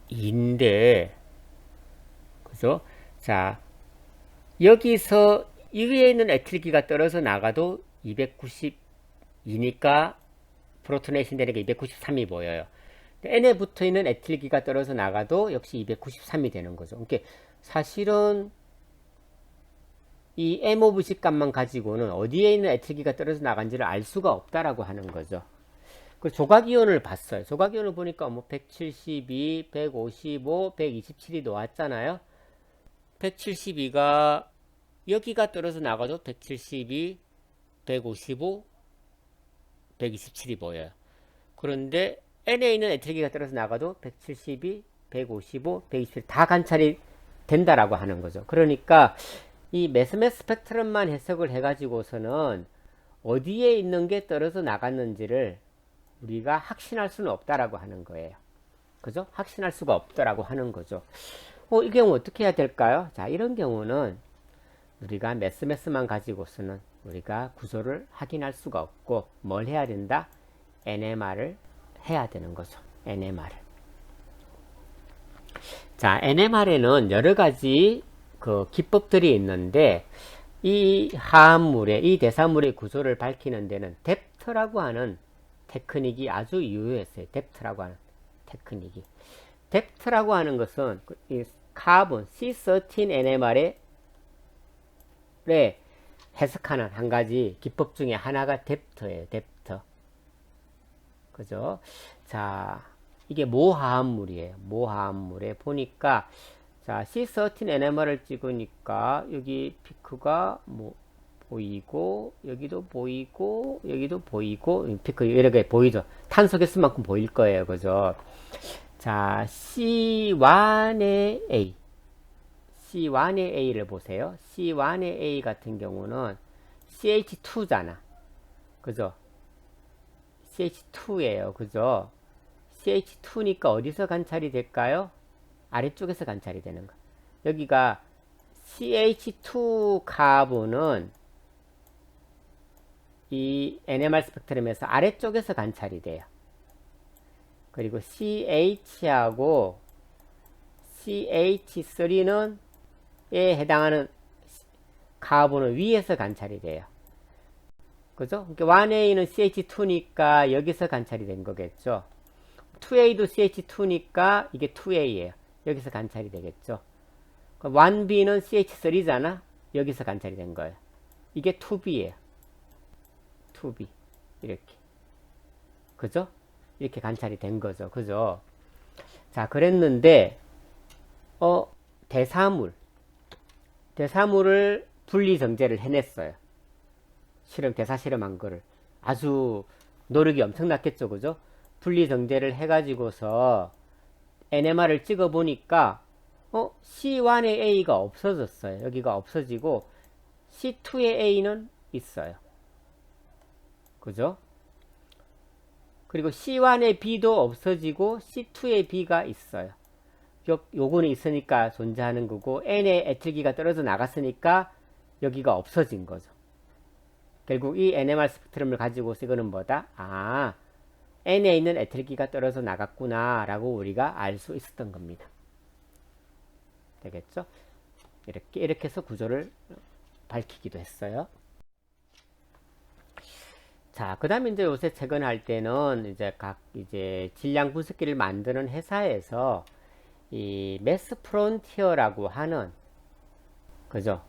S1: 292인데 그죠? 자, 여기서 이 위에 있는 에틸기가 떨어져 나가도 292니까 프로토네이션 되는 게 293이 보여요. N에 붙어 있는 에틸기가 떨어져 나가도 역시 293이 되는 거죠. 그러니까 사실은 이 M 오브 G 값만 가지고는 어디에 있는 에틸기가 떨어져 나간지를 알 수가 없다라고 하는 거죠. 그 조각이온을 봤어요. 조각이온을 보니까 뭐 172, 155, 127이 나왔잖아요. 172가 여기가 떨어져 나가도 172, 155, 127이 보여요. 그런데 N에 있는 에틸기가 떨어져 나가도 172, 155, 127 다 관찰이 된다라고 하는 거죠. 그러니까 이 매스매스 스펙트럼만 해석을 해가지고서는 어디에 있는 게 떨어져 나갔는지를 우리가 확신할 수는 없다라고 하는 거예요. 그죠? 확신할 수가 없다라고 하는 거죠. 이 경우 어떻게 해야 될까요? 자, 이런 경우는 우리가 매스매스만 가지고서는 우리가 구조를 확인할 수가 없고 뭘 해야 된다? NMR을 해야 되는 거죠. NMR을. 자, NMR에는 여러 가지 그 기법들이 있는데 이 화합물의 이 대사물의 구조를 밝히는 데는 뎁트라고 하는 테크닉이 아주 유효했어요. 뎁트라고 하는 테크닉이. 뎁트라고 하는 것은 이 카본 C13NMR에 해석하는 한 가지 기법 중에 하나가 뎁트예요. 뎁트. 그죠? 자, 이게 모화합물이에요. 모화합물에 보니까 자, C13NMR을 찍으니까 여기 피크가 뭐 보이고 여기도 보이고 여기도 보이고 피크 여러 개 보이죠. 탄소 개수만큼 보일 거예요. 그죠? 자, C1의 A C1의 A를 보세요. C1의 A 같은 경우는 CH2잖아. 그죠? CH2예요. 그죠? CH2니까 어디서 관찰이 될까요? 아래쪽에서 관찰이 되는 거. 여기가 CH2 카본은 이 NMR 스펙트럼에서 아래쪽에서 관찰이 돼요. 그리고 CH하고 CH3는 에 해당하는 카본은 위에서 관찰이 돼요. 그죠? 그러니까 1A는 CH2니까 여기서 관찰이 된 거겠죠. 2A도 CH2니까 이게 2A예요. 여기서 관찰이 되겠죠. 1B는 CH3잖아. 여기서 관찰이 된 거예요. 이게 2B예요. 2B. 이렇게. 그죠? 이렇게 관찰이 된 거죠. 그죠? 자, 그랬는데, 대사물을 분리 정제를 해냈어요. 대사 실험한 거를. 아주 노력이 엄청났겠죠. 그죠? 분리 정제를 해가지고서 NMR을 찍어보니까, C1의 A가 없어졌어요. 여기가 없어지고, C2의 A는 있어요. 그죠? 그리고 C1의 B도 없어지고, C2의 B가 있어요. 요거는 있으니까 존재하는 거고, N의 에틸기가 떨어져 나갔으니까 여기가 없어진 거죠. 결국 이 NMR 스펙트럼을 가지고서 이거는 뭐다? N에 있는 에틸기가 떨어져 나갔구나 라고 우리가 알 수 있었던 겁니다. 되겠죠? 이렇게 해서 구조를 밝히기도 했어요. 자, 그 다음에 이제 요새 최근 할 때는 이제 질량 분석기를 만드는 회사에서 이 매스 프론티어라고 하는, 그죠?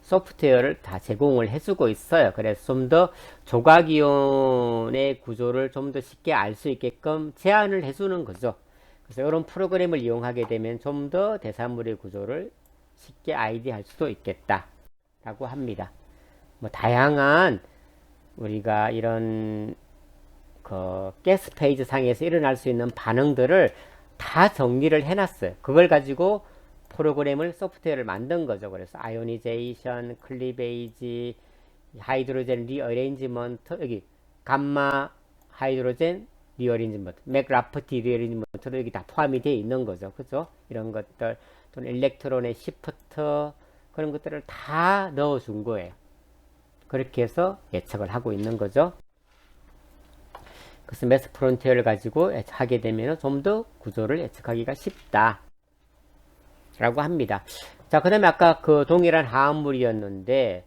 S1: 소프트웨어를 다 제공을 해주고 있어요. 그래서 좀 더 조각이온의 구조를 좀 더 쉽게 알 수 있게끔 제안을 해주는 거죠. 그래서 이런 프로그램을 이용하게 되면 좀 더 대사물의 구조를 쉽게 아이디할 수도 있겠다 라고 합니다. 뭐 다양한 우리가 이런 가스 페이지 상에서 일어날 수 있는 반응들을 다 정리를 해놨어요. 그걸 가지고 프로그램을, 소프트웨어를 만든 거죠. 그래서 아이오니제이션, 클리베이지, 하이드로젠 리어레인지먼트, 여기 감마 하이드로젠 리어레인지먼트, 맥라프티 리어레인지먼트도 여기 다 포함이 되어 있는 거죠. 그죠? 이런 것들, 또는 일렉트론의 시프트, 그런 것들을 다 넣어준 거예요. 그렇게 해서 예측을 하고 있는 거죠. 그래서 매스 프론티어를 가지고 하게 되면 좀 더 구조를 예측하기가 쉽다 라고 합니다. 자, 그 다음에 아까 그 동일한 화합물이었는데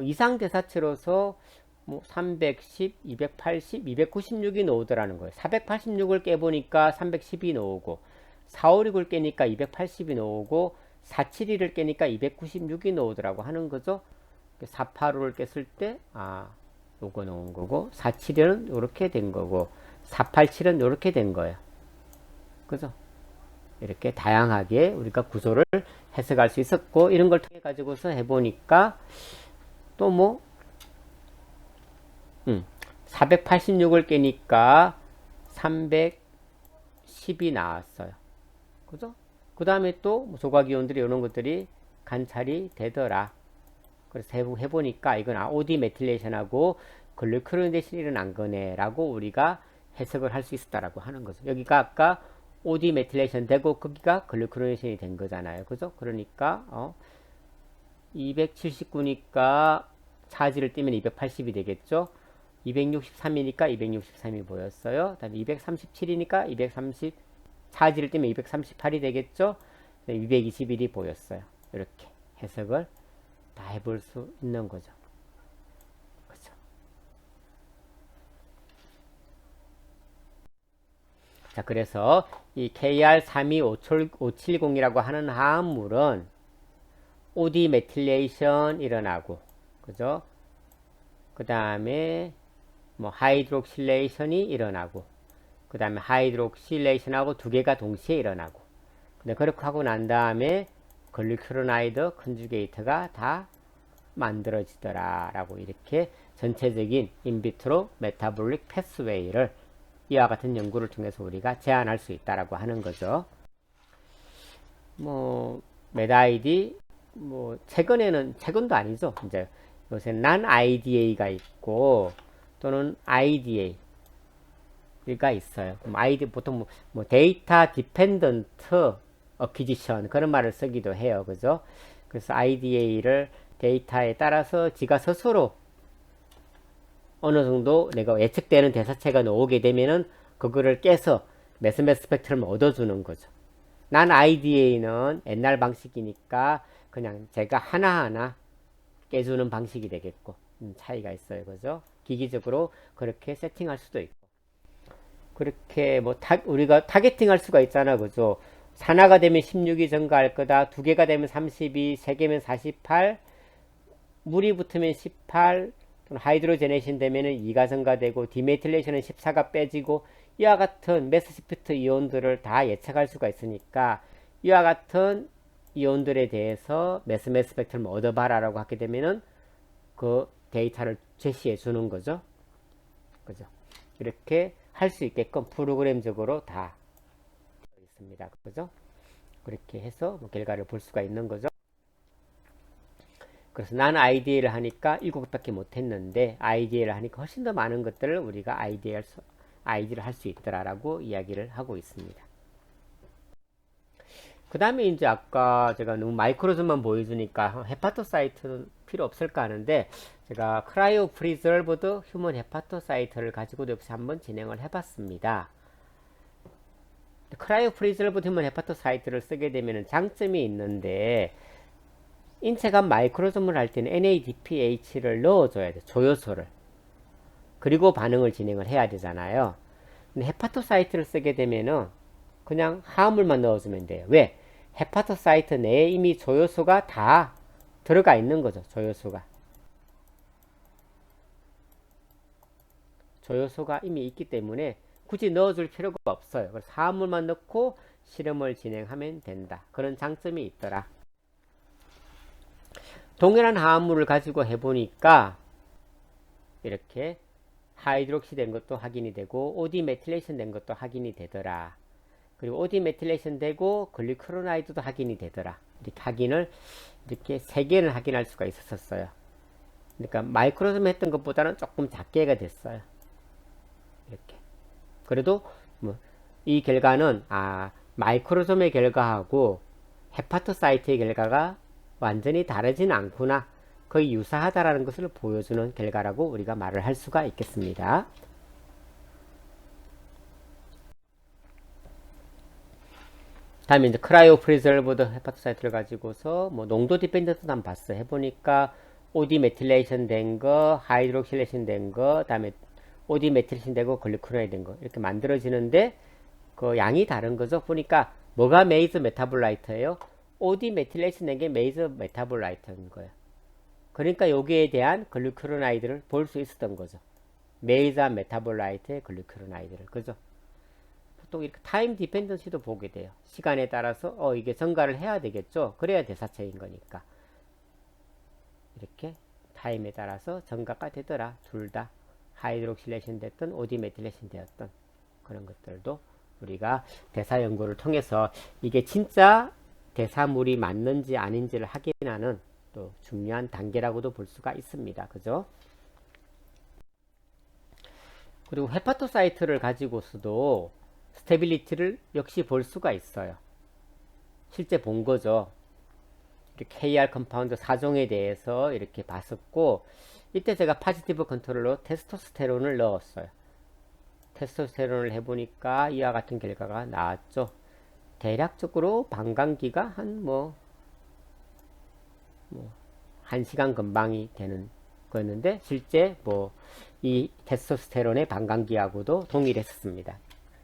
S1: 이상 대사체로서 뭐 310, 280, 296이 나오더라는 거예요. 486을 깨보니까 310이 나오고, 456을 깨니까 280이 나오고, 472를 깨니까 296이 나오더라고 하는 거죠. 485를 깼을 때 요거 나온 거고, 472는 요렇게 된 거고, 487은 요렇게 된 거예요. 그죠? 이렇게 다양하게 우리가 구조를 해석할 수 있었고, 이런 걸 통해 가지고서 해보니까 또 뭐 486을 깨니까 310이 나왔어요. 그죠? 그 다음에 또 조각이온들이 이런 것들이 관찰이 되더라. 그래서 해보니까 이건 OD 메틸레이션하고 글루크로니데이션이 일어난 거네 라고 우리가 해석을 할 수 있었다라고 하는 거죠. 여기가 아까 OD 메틸레이션 되고 거기가 글루크로니데이션이 된 거잖아요. 그죠? 그러니까 279니까 차지를 띄면 280이 되겠죠. 263이니까 263이 보였어요. 다음에 237이니까 230 차지를 띄면 238이 되겠죠. 221이 보였어요. 이렇게 해석을 다 해볼 수 있는 거죠. 그렇죠. 자, 그래서 이 KR32570이라고 하는 화합물은 OD 메틸레이션 일어나고, 그죠? 그 다음에 뭐 하이드록실레이션이 일어나고, 그 다음에 하이드록실레이션하고 두 개가 동시에 일어나고, 근데 그렇게 하고 난 다음에 글리크로나이드 컨주게이트가 다 만들어지더라 라고 이렇게 전체적인 인비트로 메타볼릭 패스웨이를 이와 같은 연구를 통해서 우리가 제안할 수 있다라고 하는 거죠. 뭐 메다이디 뭐 최근도 아니죠. 이제 요새 난 IDA가 있고 또는 IDA가 있어요. 보통 뭐 데이터 디펜던트 어퀴지션 그런 말을 쓰기도 해요. 그죠? 그래서 IDA를 데이터에 따라서 지가 스스로 어느 정도 내가 예측되는 대사체가 나오게 되면은 그거를 깨서 매스매스 스펙트럼을 얻어주는 거죠. 난 IDA는 옛날 방식이니까 그냥 제가 하나하나 깨주는 방식이 되겠고 차이가 있어요. 그죠? 기기적으로 그렇게 세팅할 수도 있고 그렇게 뭐 우리가 타겟팅 할 수가 있잖아. 그죠? 하나가 되면 16이 증가할 거다. 두 개가 되면 32, 세 개면 48, 물이 붙으면 18, 하이드로제네이션 되면 2가 증가되고 디메틸레이션은 14가 빼지고 이와 같은 메스시프트 이온들을 다 예측할 수가 있으니까 이와 같은 이온들에 대해서 매스 스펙트럼 얻어봐라라고 하게 되면은 그 데이터를 제시해 주는 거죠. 그죠? 이렇게 할 수 있게끔 프로그램적으로 다 되어 있습니다. 그죠? 그렇게 해서 뭐 결과를 볼 수가 있는 거죠. 그래서 나는 IDA를 하니까 7개밖에 못했는데 IDA를 하니까 훨씬 더 많은 것들을 우리가 IDA를 할 수 있더라라고 이야기를 하고 있습니다. 그 다음에 이제 아까 제가 너무 마이크로즘만 보여주니까 헤파토사이트는 필요 없을까 하는데 제가 크라이오 프리저브드 휴먼 헤파토사이트를 가지고도 역시 한번 진행을 해봤습니다. 크라이오 프리저브드 휴먼 헤파토사이트를 쓰게 되면 장점이 있는데 인체가 마이크로즘을 할 때는 NADPH를 넣어줘야 돼. 조효소를. 그리고 반응을 진행을 해야 되잖아요. 근데 헤파토사이트를 쓰게 되면은 그냥 화합물만 넣어주면 돼요. 왜? 헤파토사이트 내에 이미 조효소가 다 들어가 있는 거죠. 조효소가 이미 있기 때문에 굳이 넣어줄 필요가 없어요. 그래서 화합물만 넣고 실험을 진행하면 된다. 그런 장점이 있더라. 동일한 화합물을 가지고 해보니까 이렇게 하이드록시 된 것도 확인이 되고 OD 메틸레이션 된 것도 확인이 되더라. 그리고 OD 메틸레이션 되고 글리크로나이드도 확인이 되더라. 이렇게 확인을 이렇게 3개를 확인할 수가 있었어요. 그러니까 마이크로즘 했던 것보다는 조금 작게가 됐어요. 이렇게. 그래도 뭐 이 결과는 마이크로즘의 결과하고 헤파토사이트의 결과가 완전히 다르진 않구나. 거의 유사하다라는 것을 보여주는 결과라고 우리가 말을 할 수가 있겠습니다. 다음에 이제 크라이오 프리저브드 헤파토사이트를 가지고서 뭐 농도 디펜던트도 한번 봤어. 해보니까 OD 메틸레이션 된 거, 하이드록실레이션 된 거, 다음에 OD 메틸레이션 되고 글리코나이드 된 거 이렇게 만들어지는데 그 양이 다른 거죠. 보니까 뭐가 메이저 메타볼라이트예요? OD 메틸레이션 된 게 메이저 메타볼라이트인 거예요. 그러니까 여기에 대한 글리코나이드를 볼 수 있었던 거죠. 메이저 메타볼라이트의 글리코나이드를. 그죠? 보통 이렇게 타임 디펜던시도 보게 돼요. 시간에 따라서 이게 증가를 해야 되겠죠. 그래야 대사체인 거니까. 이렇게 타임에 따라서 증가가 되더라. 둘 다 하이드록실레이션 됐든 OD 메틸레이션 되었던 그런 것들도 우리가 대사 연구를 통해서 이게 진짜 대사물이 맞는지 아닌지를 확인하는 또 중요한 단계라고도 볼 수가 있습니다. 그죠? 그리고 헤파토사이트를 가지고서도 스테빌리티를 역시 볼 수가 있어요. 실제 본 거죠. KR 컴파운드 4종에 대해서 이렇게 봤었고 이때 제가 파지티브 컨트롤로 테스토스테론을 넣었어요. 테스토스테론을 해보니까 이와 같은 결과가 나왔죠. 대략적으로 방광기가 한 1시간 금방이 되는 거였는데 실제 이 테스토스테론의 방광기하고도 동일했었습니다.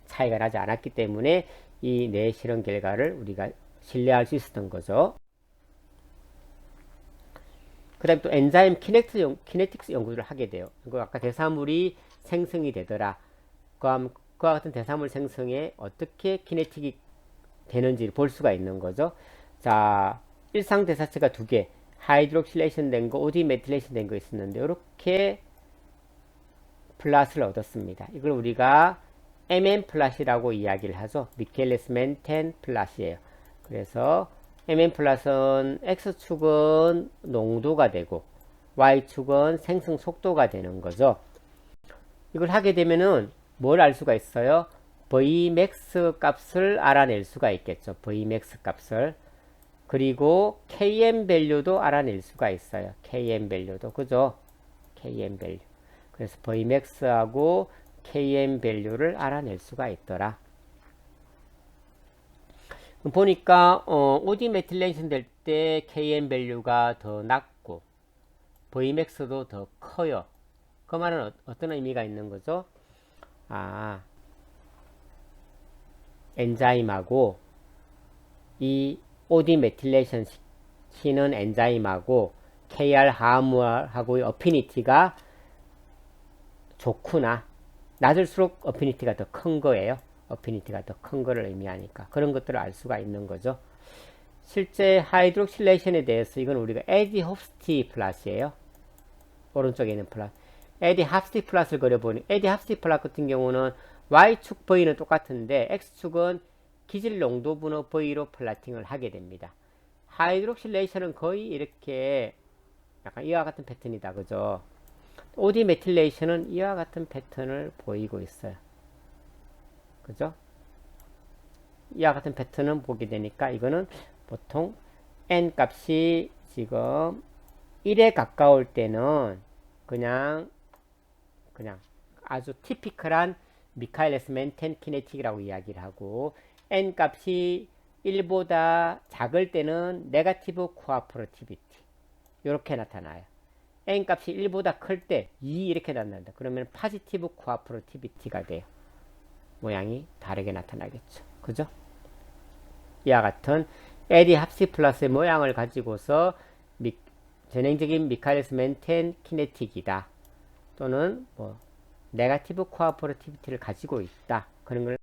S1: 차이가 나지 않았기 때문에 이 뇌 실험 결과를 우리가 신뢰할 수 있었던 거죠. 그 다음에 또 엔자임 키네틱스 연구를 하게 돼요. 아까 대사물이 생성이 되더라. 그와 같은 대사물 생성에 어떻게 키네틱이 되는지 볼 수가 있는 거죠. 자, 일상 대사체가 2개, 하이드록실레이션 된 거, OD 메틸레이션 된 거 있었는데 이렇게 플랫을 얻었습니다. 이걸 우리가 MM 플랫이라고 이야기를 하죠. 미켈레스 멘텐 플랫이에요. 그래서 MM 플랫은 X축은 농도가 되고 Y축은 생성 속도가 되는 거죠. 이걸 하게 되면은 뭘 알 수가 있어요? Vmax 값을 알아낼 수가 있겠죠. Vmax 값을. 그리고 KM 밸류도 알아낼 수가 있어요. KM 밸류도. 그죠? KM 밸류. 그래서 Vmax하고 KM 밸류를 알아낼 수가 있더라. 보니까 OD 메틸레이션 될 때 KM 밸류가 더 낮고 Vmax도 더 커요. 그 말은 어떤 의미가 있는 거죠? 엔자임하고 이 OD 메틸레이션 시키는 엔자임하고 KR 하무하고의 어피니티가 좋구나. 낮을수록 어피니티가 더 큰 거예요. 어피니티가 더 큰 거를 의미하니까 그런 것들을 알 수가 있는 거죠. 실제 하이드록실레이션에 대해서 이건 우리가 에디 홉스티 플러스예요. 오른쪽에 있는 플러스. 에디 합스티 플러스를 그려보니 에디 합스티 플러스 같은 경우는 Y축 V는 똑같은데 X축은 기질 농도분호 V로 플라팅을 하게 됩니다. 하이드록실레이션은 거의 이렇게 약간 이와 같은 패턴이다. 그죠? OD 메틸레이션은 이와 같은 패턴을 보이고 있어요. 그죠? 이와 같은 패턴은 보게 되니까 이거는 보통 N 값이 지금 1에 가까울 때는 그냥 아주 티피컬한 미카엘레스 멘텐 키네틱이라고 이야기를 하고, N 값이 1보다 작을 때는 네가티브 코아퍼러티비티 이렇게 나타나요. N 값이 1보다 클 때 2 이렇게 나타난다. 그러면 파지티브 코아퍼러티비티가 돼요. 모양이 다르게 나타나겠죠. 그죠? 이와 같은 에디 합시 플러스의 모양을 가지고서 전형적인 미카엘레스 멘텐 키네틱이다. 또는 네가티브 코아퍼러티비티를 가지고 있다. 그런 걸